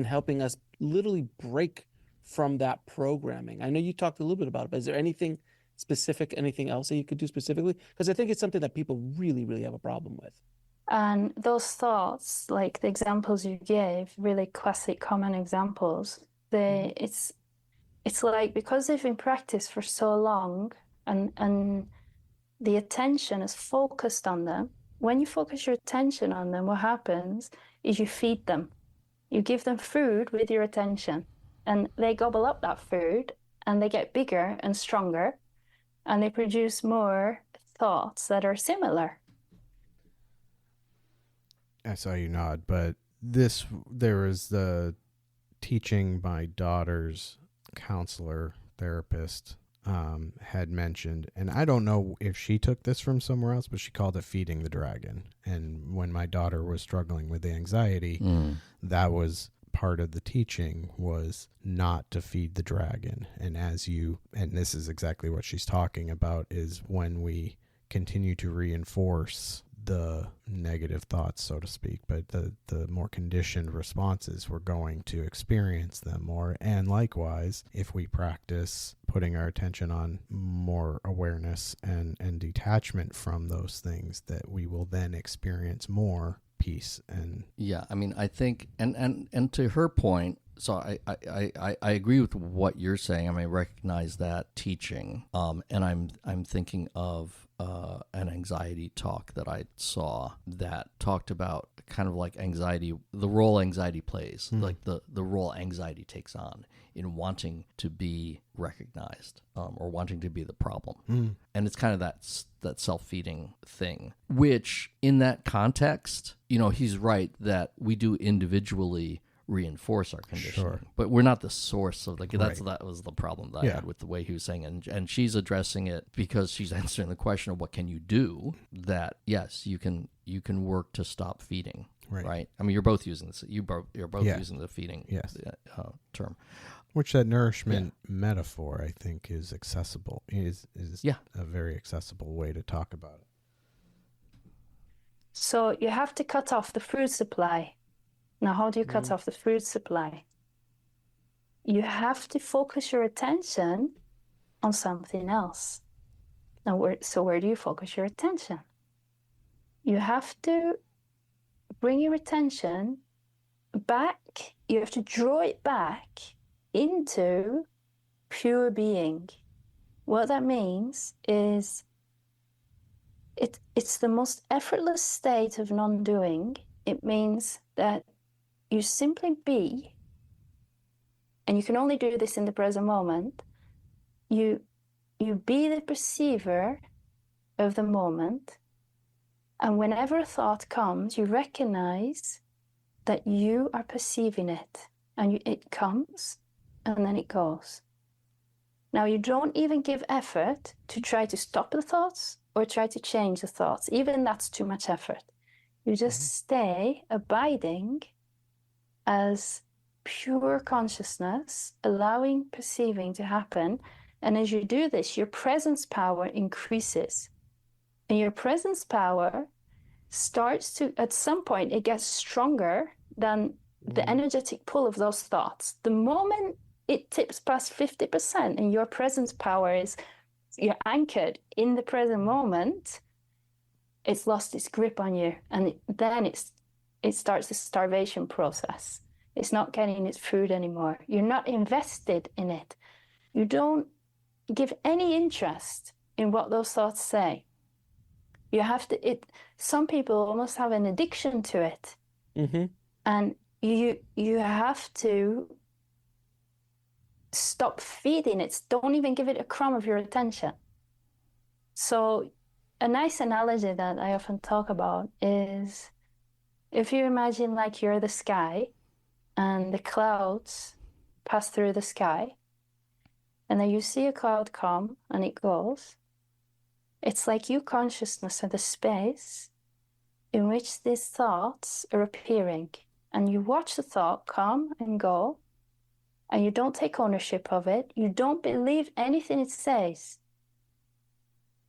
helping us literally break from that programming? I know you talked a little bit about it, but is there anything specific, anything else that you could do specifically? Because I think it's something that people really, really have a problem with. And those thoughts, like the examples you gave, really classic common examples, it's like because they've been practiced for so long and the attention is focused on them, when you focus your attention on them, what happens is you feed them. You give them food with your attention, and they gobble up that food, and they get bigger and stronger, and they produce more thoughts that are similar. I saw you nod, but there was the teaching my daughter's counselor, therapist, had mentioned, and I don't know if she took this from somewhere else, but she called it feeding the dragon. And when my daughter was struggling with anxiety, that was part of the teaching, was not to feed the dragon. And and this is exactly what she's talking about, is when we continue to reinforce the negative thoughts, so to speak, but the more conditioned responses, we're going to experience them more. And likewise, if we practice putting our attention on more awareness and detachment from those things, that we will then experience more peace. And yeah, I mean, I think, and to her point, so I agree with what you're saying. I mean, I recognize that teaching, and I'm thinking of an anxiety talk that I saw that talked about kind of like anxiety, the role anxiety plays, like the role anxiety takes on in wanting to be recognized, or wanting to be the problem. And it's kind of that self-feeding thing, which in that context, he's right that we do individually reinforce our conditioning, but we're not the source of that was the problem that I had with the way he was saying it. And she's addressing it because she's answering the question of what can you do, that yes, you can work to stop feeding, right? I mean, you're both using this, you're both using the feeding term, which that nourishment metaphor, I think, is accessible, is a very accessible way to talk about it. So you have to cut off the food supply. Now, how do you cut off the food supply? You have to focus your attention on something else. Now, where do you focus your attention? You have to bring your attention back. You have to draw it back into pure being. What that means is it's the most effortless state of non-doing. It means that you simply be, and you can only do this in the present moment. You be the perceiver of the moment, and whenever a thought comes, you recognize that you are perceiving it, and it comes, and then it goes. Now, you don't even give effort to try to stop the thoughts or try to change the thoughts. Even that's too much effort. You just stay abiding as pure consciousness, allowing perceiving to happen. And as you do this, your presence power increases. And your presence power starts to, at some point, it gets stronger than the energetic pull of those thoughts. The moment it tips past 50% and your presence power you're anchored in the present moment, it's lost its grip on you. And then it starts the starvation process. It's not getting its food anymore. You're not invested in it. You don't give any interest in what those thoughts say. You have to, some people almost have an addiction to it. And you have to stop feeding it. Don't even give it a crumb of your attention. So a nice analogy that I often talk about is, if you imagine like you're the sky and the clouds pass through the sky, and then you see a cloud come and it goes, it's like you consciousness are the space in which these thoughts are appearing. And you watch the thought come and go, and you don't take ownership of it. You don't believe anything it says.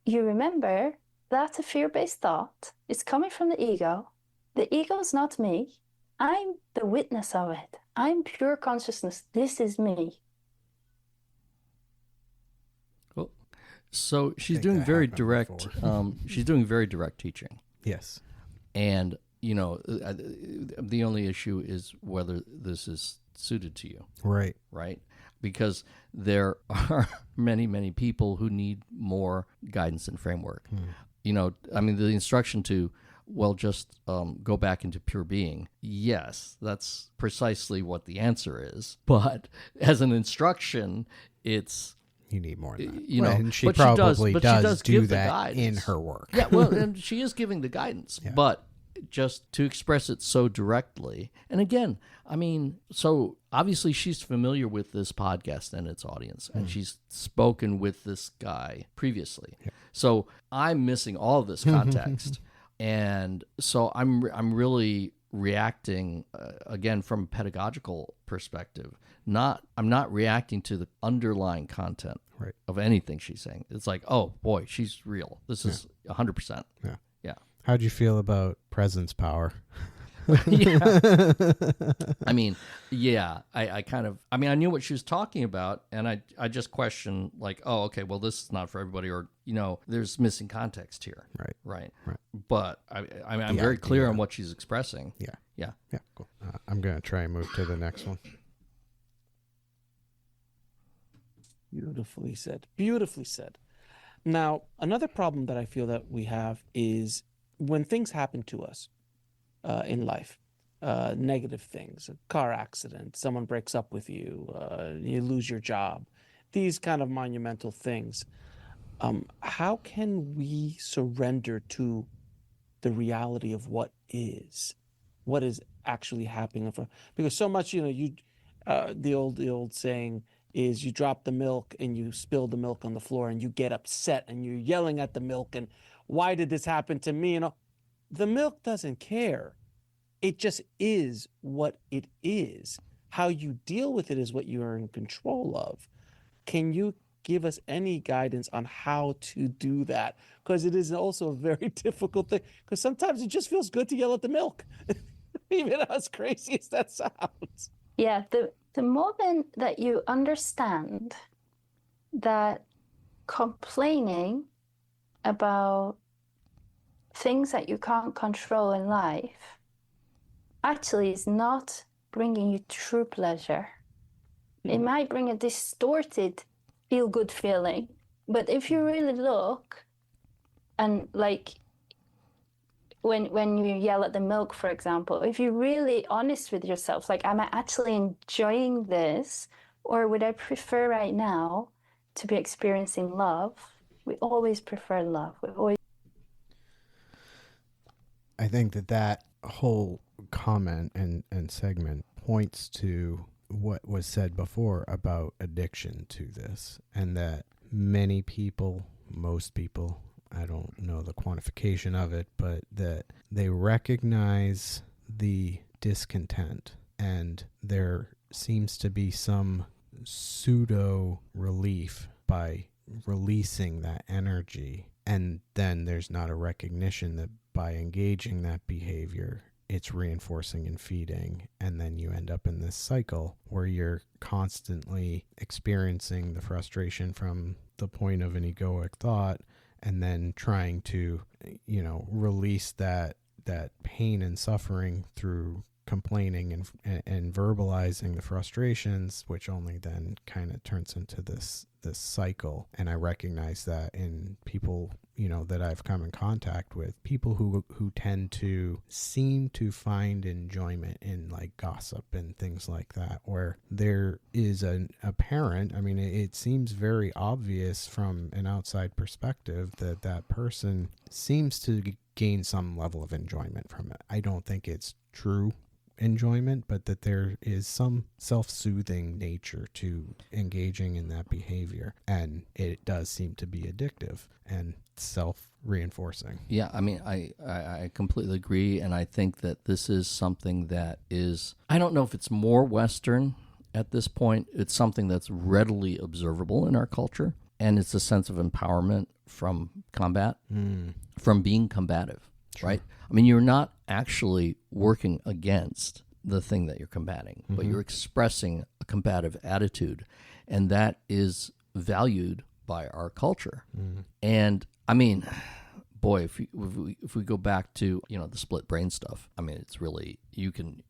You remember that's a fear-based thought. It's coming from the ego. The ego is not me. I'm the witness of it. I'm pure consciousness. This is me. Cool. So she's doing very direct. She's doing very direct teaching. Yes. And the only issue is whether this is suited to you. Right. Right? Because there are many, many people who need more guidance and framework. The instruction to, just go back into pure being. Yes, that's precisely what the answer is. But as an instruction, it's... You need more than that. And she probably does do that guidance in her work. Yeah, well, and she is giving the guidance. Yeah. But just to express it so directly. And again, so obviously she's familiar with this podcast and its audience, and she's spoken with this guy previously. Yeah. So I'm missing all of this context. And so I'm really reacting, again, from a pedagogical perspective. I'm not reacting to the underlying content of anything she's saying. It's like, oh, boy, she's real. This is 100%. Yeah. Yeah. How'd you feel about presence power? Yeah. I kind of, I knew what she was talking about, and I just questioned, like, oh, okay, well, this is not for everybody, or, there's missing context here. Right. But I'm very clear on what she's expressing. Yeah, cool. I'm going to try and move to the next one. Beautifully said. Beautifully said. Now, another problem that I feel that we have is when things happen to us in life, negative things, a car accident, someone breaks up with you, you lose your job, these kind of monumental things. How can we surrender to the reality of what is actually happening? Because so much, the old saying is, you drop the milk and you spill the milk on the floor and you get upset and you're yelling at the milk and why did this happen to me? The milk doesn't care. It just is what it is. How you deal with it is what you are in control of. Can you give us any guidance on how to do that? Because it is also a very difficult thing. Because sometimes it just feels good to yell at the milk, even as crazy as that sounds. Yeah, the moment that you understand that complaining about things that you can't control in life actually is not bringing you true pleasure. It might bring a distorted feel-good feeling, but if you really look, and like when you yell at the milk, for example, if you're really honest with yourself, like, am I actually enjoying this, or would I prefer right now to be experiencing love? We always prefer love. I think that whole comment and segment points to what was said before about addiction to this, and that many people, most people, I don't know the quantification of it, but that they recognize the discontent, and there seems to be some pseudo relief by releasing that energy, and then there's not a recognition that by engaging that behavior, it's reinforcing and feeding, and then you end up in this cycle where you're constantly experiencing the frustration from the point of an egoic thought, and then trying to, release that pain and suffering through complaining and verbalizing the frustrations, which only then kind of turns into this cycle. And I recognize that in people, that I've come in contact with, people who tend to seem to find enjoyment in like gossip and things like that, where there is an apparent, it seems very obvious from an outside perspective that person seems to gain some level of enjoyment from it. I don't think it's true enjoyment, but that there is some self-soothing nature to engaging in that behavior, and it does seem to be addictive and self-reinforcing. Yeah, I completely agree, and I think that this is something that is, I don't know if it's more Western at this point. It's something that's readily observable in our culture, and it's a sense of empowerment from combat, from being combative, sure. Right? You're not actually working against the thing that you're combating, but you're expressing a combative attitude, and that is valued by our culture. And boy, if we go back to, you know, the split brain stuff, I mean, it's really, you can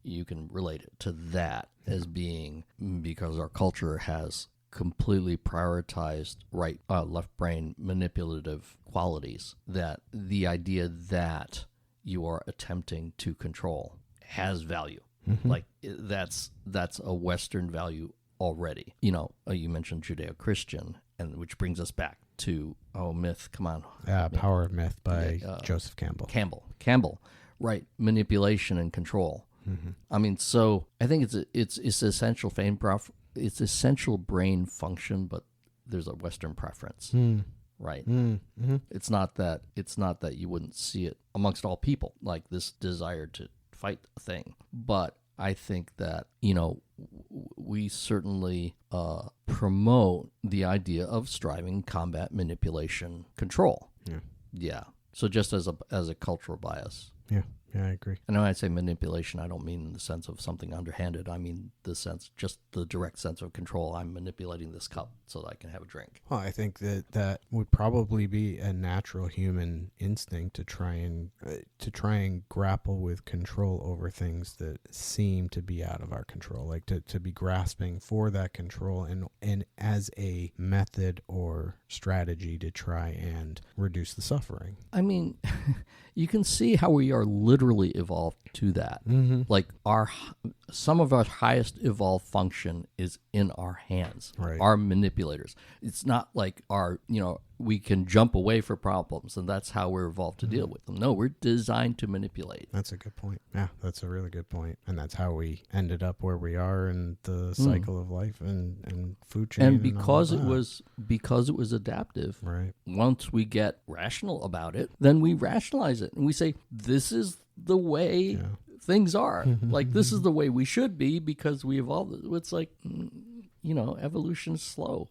relate it to that as being, because our culture has completely prioritized left brain manipulative qualities, that the idea that you are attempting to control has value. Like that's a Western value already. You know, you mentioned Judeo-Christian, and which brings us back to myth. Come on, Power of Myth by Joseph Campbell. Campbell, right? Manipulation and control. I mean, so I think it's essential it's essential brain function, but there's a Western preference, right? It's not that you wouldn't see it amongst all people, like this desire to fight a thing, but I think that, you know, we certainly promote the idea of striving, combat, manipulation, control. Yeah. So just as a cultural bias. Yeah, I agree. And when I say manipulation, I don't mean in the sense of something underhanded. I mean just the direct sense of control. I'm manipulating this cup so that I can have a drink. Well, I think that would probably be a natural human instinct to try and grapple with control over things that seem to be out of our control, like to be grasping for that control and as a method or strategy to try and reduce the suffering. I mean, you can see how we are literally evolved to that. Like some of our highest evolved function is in our hands, right. Our manipulators. It's not like we can jump away for problems and that's how we're evolved to deal with them. No, we're designed to manipulate. That's a good point. Yeah, that's a really good point. And that's how we ended up where we are in the cycle of life and food chain. And because it was adaptive, right. Once we get rational about it, then we rationalize it and we say, this is the way things are. Like, this is the way we should be because we evolved. It's like, evolution's slow,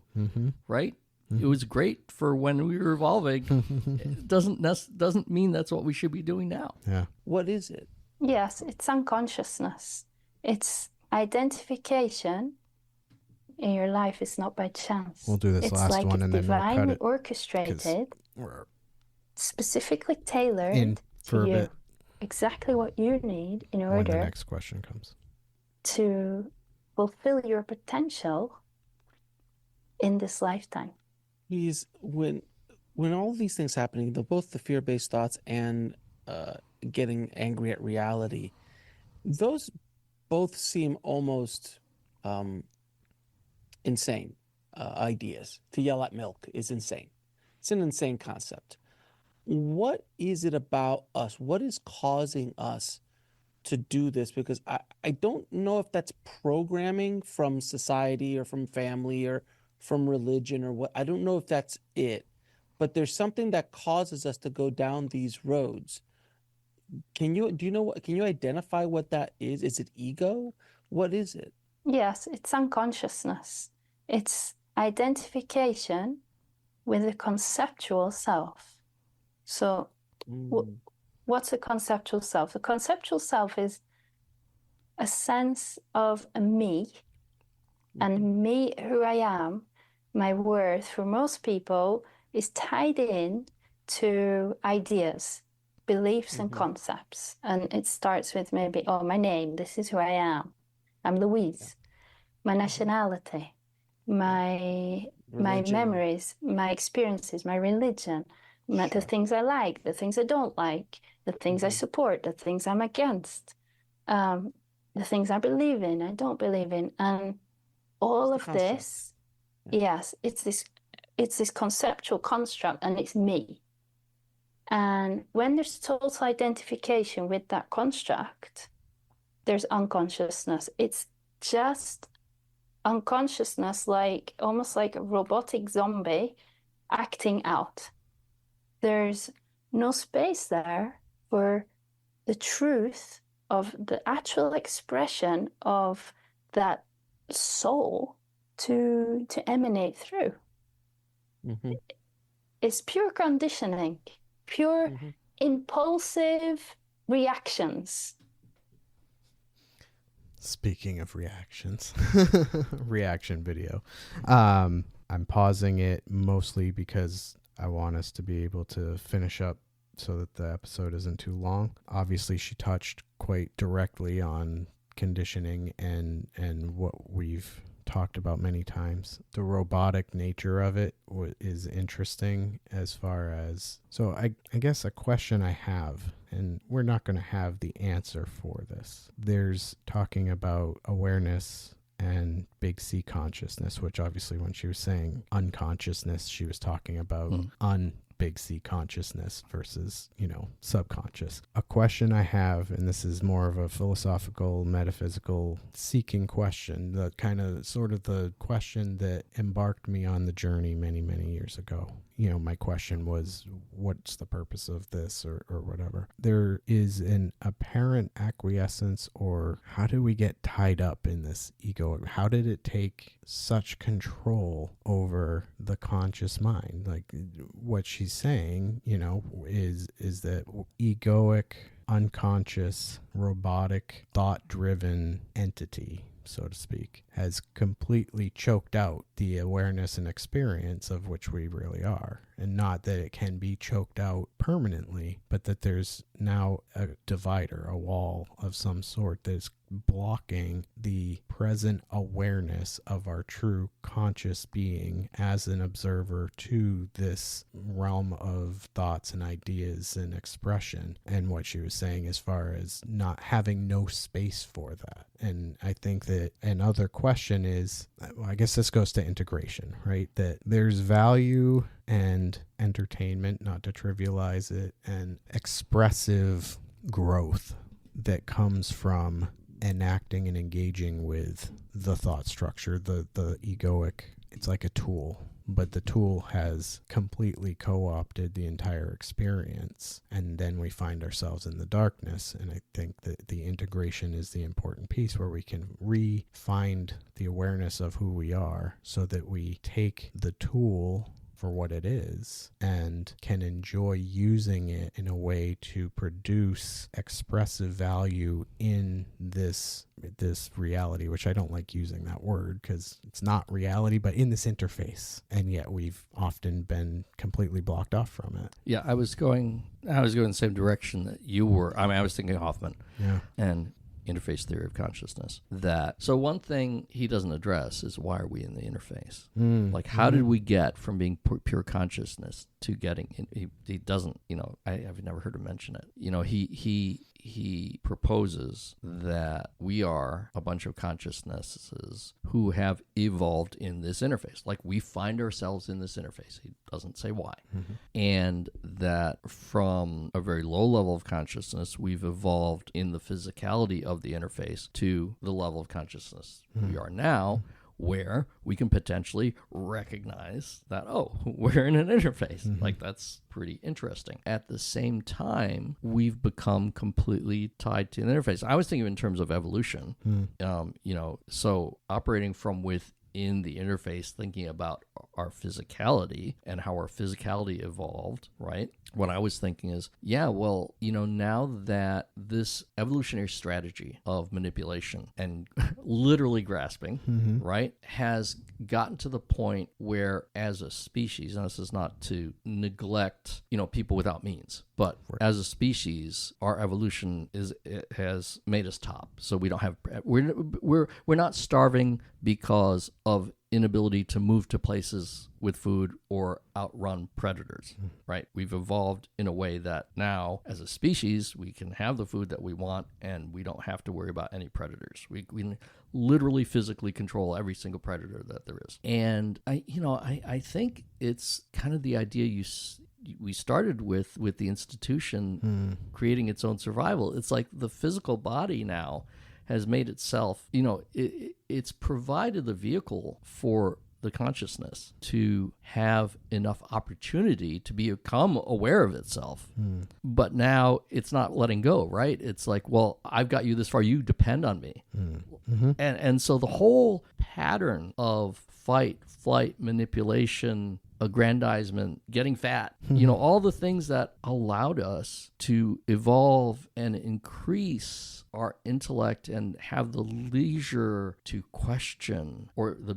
right? It was great for when we were evolving. It doesn't mean that's what we should be doing now. Yeah. What is it? Yes, it's unconsciousness. It's identification in your life is not by chance. We'll do this it's last like one and then we'll cut divinely it. orchestrated, specifically tailored for to a you. bit. Exactly what you need in When order the next question comes. to fulfill your potential in this lifetime. Please, when all these things happening, both the fear-based thoughts and getting angry at reality, those both seem almost insane ideas. To yell at milk is insane. It's an insane concept. What is it about us? What is causing us to do this? Because I don't know if that's programming from society or from family or from religion or what. I don't know if that's it, but there's something that causes us to go down these roads. Can you identify what that is? Is it ego? What is it? Yes, it's unconsciousness. It's identification with the conceptual self. So what's a conceptual self? The conceptual self is a sense of a me, and me, who I am, my worth, for most people, is tied in to ideas, beliefs and concepts. And it starts with maybe, my name, this is who I am. I'm Louise. My nationality, my memories, my experiences, my religion, the things I like, the things I don't like, the things I support, the things I'm against, the things I believe in, I don't believe in. And all of this, yes, it's this conceptual construct, and it's me. And when there's total identification with that construct, there's unconsciousness. It's just unconsciousness, like almost like a robotic zombie acting out. There's no space there for the truth of the actual expression of that soul to emanate through. It's pure conditioning, pure impulsive reactions. Speaking of reactions, reaction video. I'm pausing it mostly because I want us to be able to finish up so that the episode isn't too long. Obviously, she touched quite directly on conditioning and what we've talked about many times. The robotic nature of it is interesting as far as, so I guess a question I have, and we're not going to have the answer for this. There's talking about awareness and big C consciousness, which obviously when she was saying unconsciousness, she was talking about big C consciousness versus, subconscious. A question I have, and this is more of a philosophical, metaphysical seeking question, the kind of sort of the question that embarked me on the journey many, many years ago. My question was, what's the purpose of this or whatever? There is an apparent acquiescence, or how do we get tied up in this ego? How did it take such control over the conscious mind? Like what she's saying, is that egoic, unconscious, robotic, thought-driven entity, so to speak, has completely choked out the awareness and experience of which we really are. And not that it can be choked out permanently, but that there's now a divider, a wall of some sort that is blocking the present awareness of our true conscious being as an observer to this realm of thoughts and ideas and expression. And what she was saying as far as not having no space for that. And I think that another question is, I guess this goes to integration, right? That there's value and entertainment, not to trivialize it, and expressive growth that comes from enacting and engaging with the thought structure, the egoic. It's like a tool, but the tool has completely co-opted the entire experience, and then we find ourselves in the darkness. And I think that the integration is the important piece, where we can re-find the awareness of who we are so that we take the tool for what it is and can enjoy using it in a way to produce expressive value in this reality, which I don't like using that word because it's not reality, but in this interface. And yet we've often been completely blocked off from it. Yeah, I was going the same direction that you were. I was thinking Hoffman. Yeah. And interface theory of consciousness. So one thing he doesn't address is, why are we in the interface? Like, how did we get from being pure consciousness to getting he doesn't, I've never heard him mention it. He proposes that we are a bunch of consciousnesses who have evolved in this interface. Like, we find ourselves in this interface. He doesn't say why. And that from a very low level of consciousness, we've evolved in the physicality of the interface to the level of consciousness we are now, where we can potentially recognize that, we're in an interface. Like, that's pretty interesting. At the same time, we've become completely tied to the interface. I was thinking in terms of evolution, so operating from within the interface, thinking about our physicality and how our physicality evolved, right? What I was thinking is, now that this evolutionary strategy of manipulation and literally grasping, right, has gotten to the point where, as a species, and this is not to neglect, people without means, but as a species, our evolution has made us top. So we don't have, we're not starving because of inability to move to places with food or outrun predators, right? We've evolved in a way that now, as a species, we can have the food that we want, and we don't have to worry about any predators. We literally physically control every single predator that there is. And I think it's kind of the idea we started with the institution creating its own survival. It's like the physical body now has made itself, it's provided the vehicle for the consciousness to have enough opportunity to become aware of itself. But now it's not letting go, right? It's like, well, I've got you this far, you depend on me. And so the whole pattern of fight, flight, manipulation, aggrandizement, getting fat, all the things that allowed us to evolve and increase our intellect and have the leisure to question, or the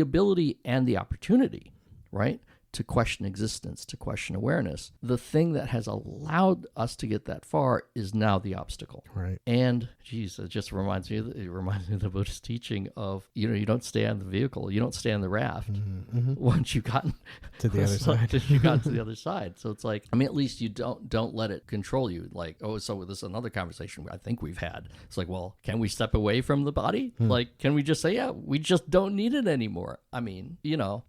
ability and the opportunity, right, to question existence, to question awareness. The thing that has allowed us to get that far is now the obstacle. Right. And, geez, it just reminds me of the Buddhist teaching of, you don't stay on the vehicle, you don't stay on the raft once you've gotten to the other side. You got to the other side. So it's like, I mean, at least you don't let it control you. Like, so this is another conversation I think we've had. It's like, well, can we step away from the body? Like, can we just say, yeah, we just don't need it anymore? I mean,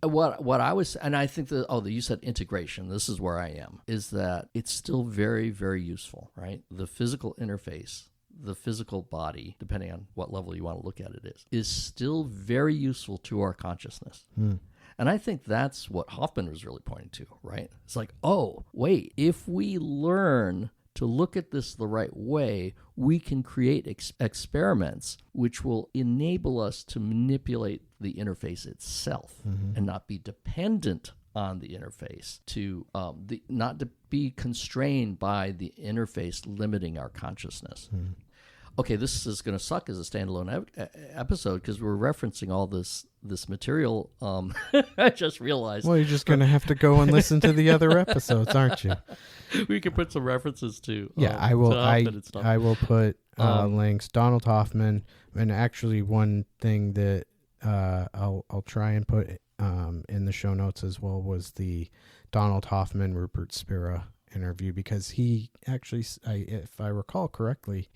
what I was, and I think you said integration. This is where I am, is that it's still very, very useful, right? The physical interface, the physical body, depending on what level you want to look at it is still very useful to our consciousness. And I think that's what Hoffman was really pointing to, right? It's like, oh, wait, if we learn to look at this the right way, we can create experiments which will enable us to manipulate the interface itself and not be dependent on the interface, to not to be constrained by the interface limiting our consciousness. Okay, this is going to suck as a standalone episode because we're referencing all this material. I just realized. Well, you're just going to have to go and listen to the other episodes, aren't you? We can put some references to. Yeah, I will. I will put links. Donald Hoffman, and actually one thing that I'll try and put in the show notes as well was the Donald Hoffman Rupert Spira interview, because he actually, if I recall correctly,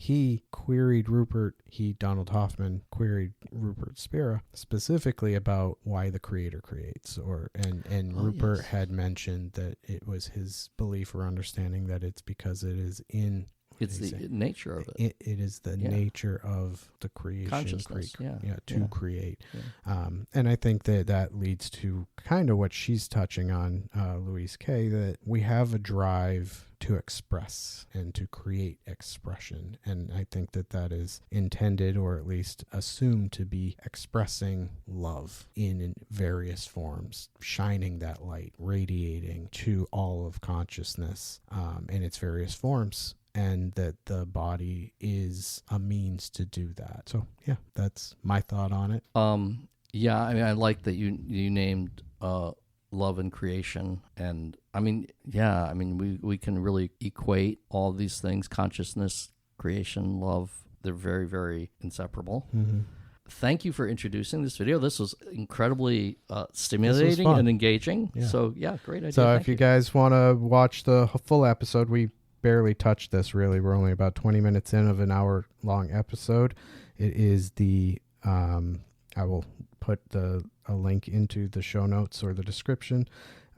Donald Hoffman queried Rupert Spira specifically about why the creator creates, Rupert had mentioned that it was his belief or understanding that it's because it is in It's the nature of it. It is the nature of the creation. Consciousness, create. Yeah. And I think that leads to kind of what she's touching on, Louise K, that we have a drive to express and to create expression. And I think that is intended, or at least assumed, to be expressing love in various forms, shining that light, radiating to all of consciousness in its various forms. And that the body is a means to do that. So, yeah, that's my thought on it. Yeah, I mean, I like that you named love and creation. And, I mean, yeah, I mean, we can really equate all these things, consciousness, creation, love. They're very, very inseparable. Mm-hmm. Thank you for introducing this video. This was incredibly stimulating and engaging. Yeah. So, yeah, great idea. So, if you guys want to watch the full episode, we barely touched this, really. We're only about 20 minutes in of an hour-long episode. It is the, I will put a link into the show notes or the description,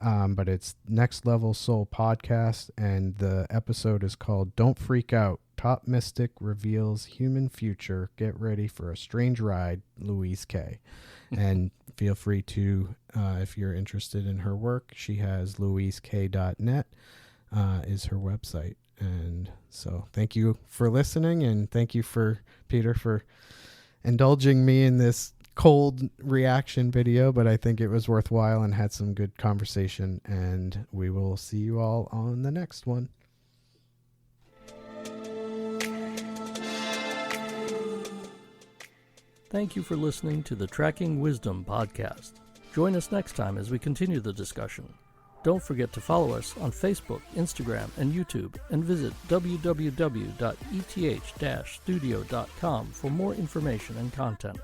but it's Next Level Soul Podcast, and the episode is called Don't Freak Out, Top Mystic Reveals Human Future. Get ready for a strange ride, Louise K. And feel free to, if you're interested in her work, she has louiseK.net. Is her website. And so thank you for listening, and thank you for Peter for indulging me in this cold reaction video, but I think it was worthwhile and had some good conversation, and we will see you all on the next one. Thank you for listening to the Tracking Wisdom podcast. Join us next time as we continue the discussion. Don't forget to follow us on Facebook, Instagram, and YouTube, and visit www.eth-studio.com for more information and content.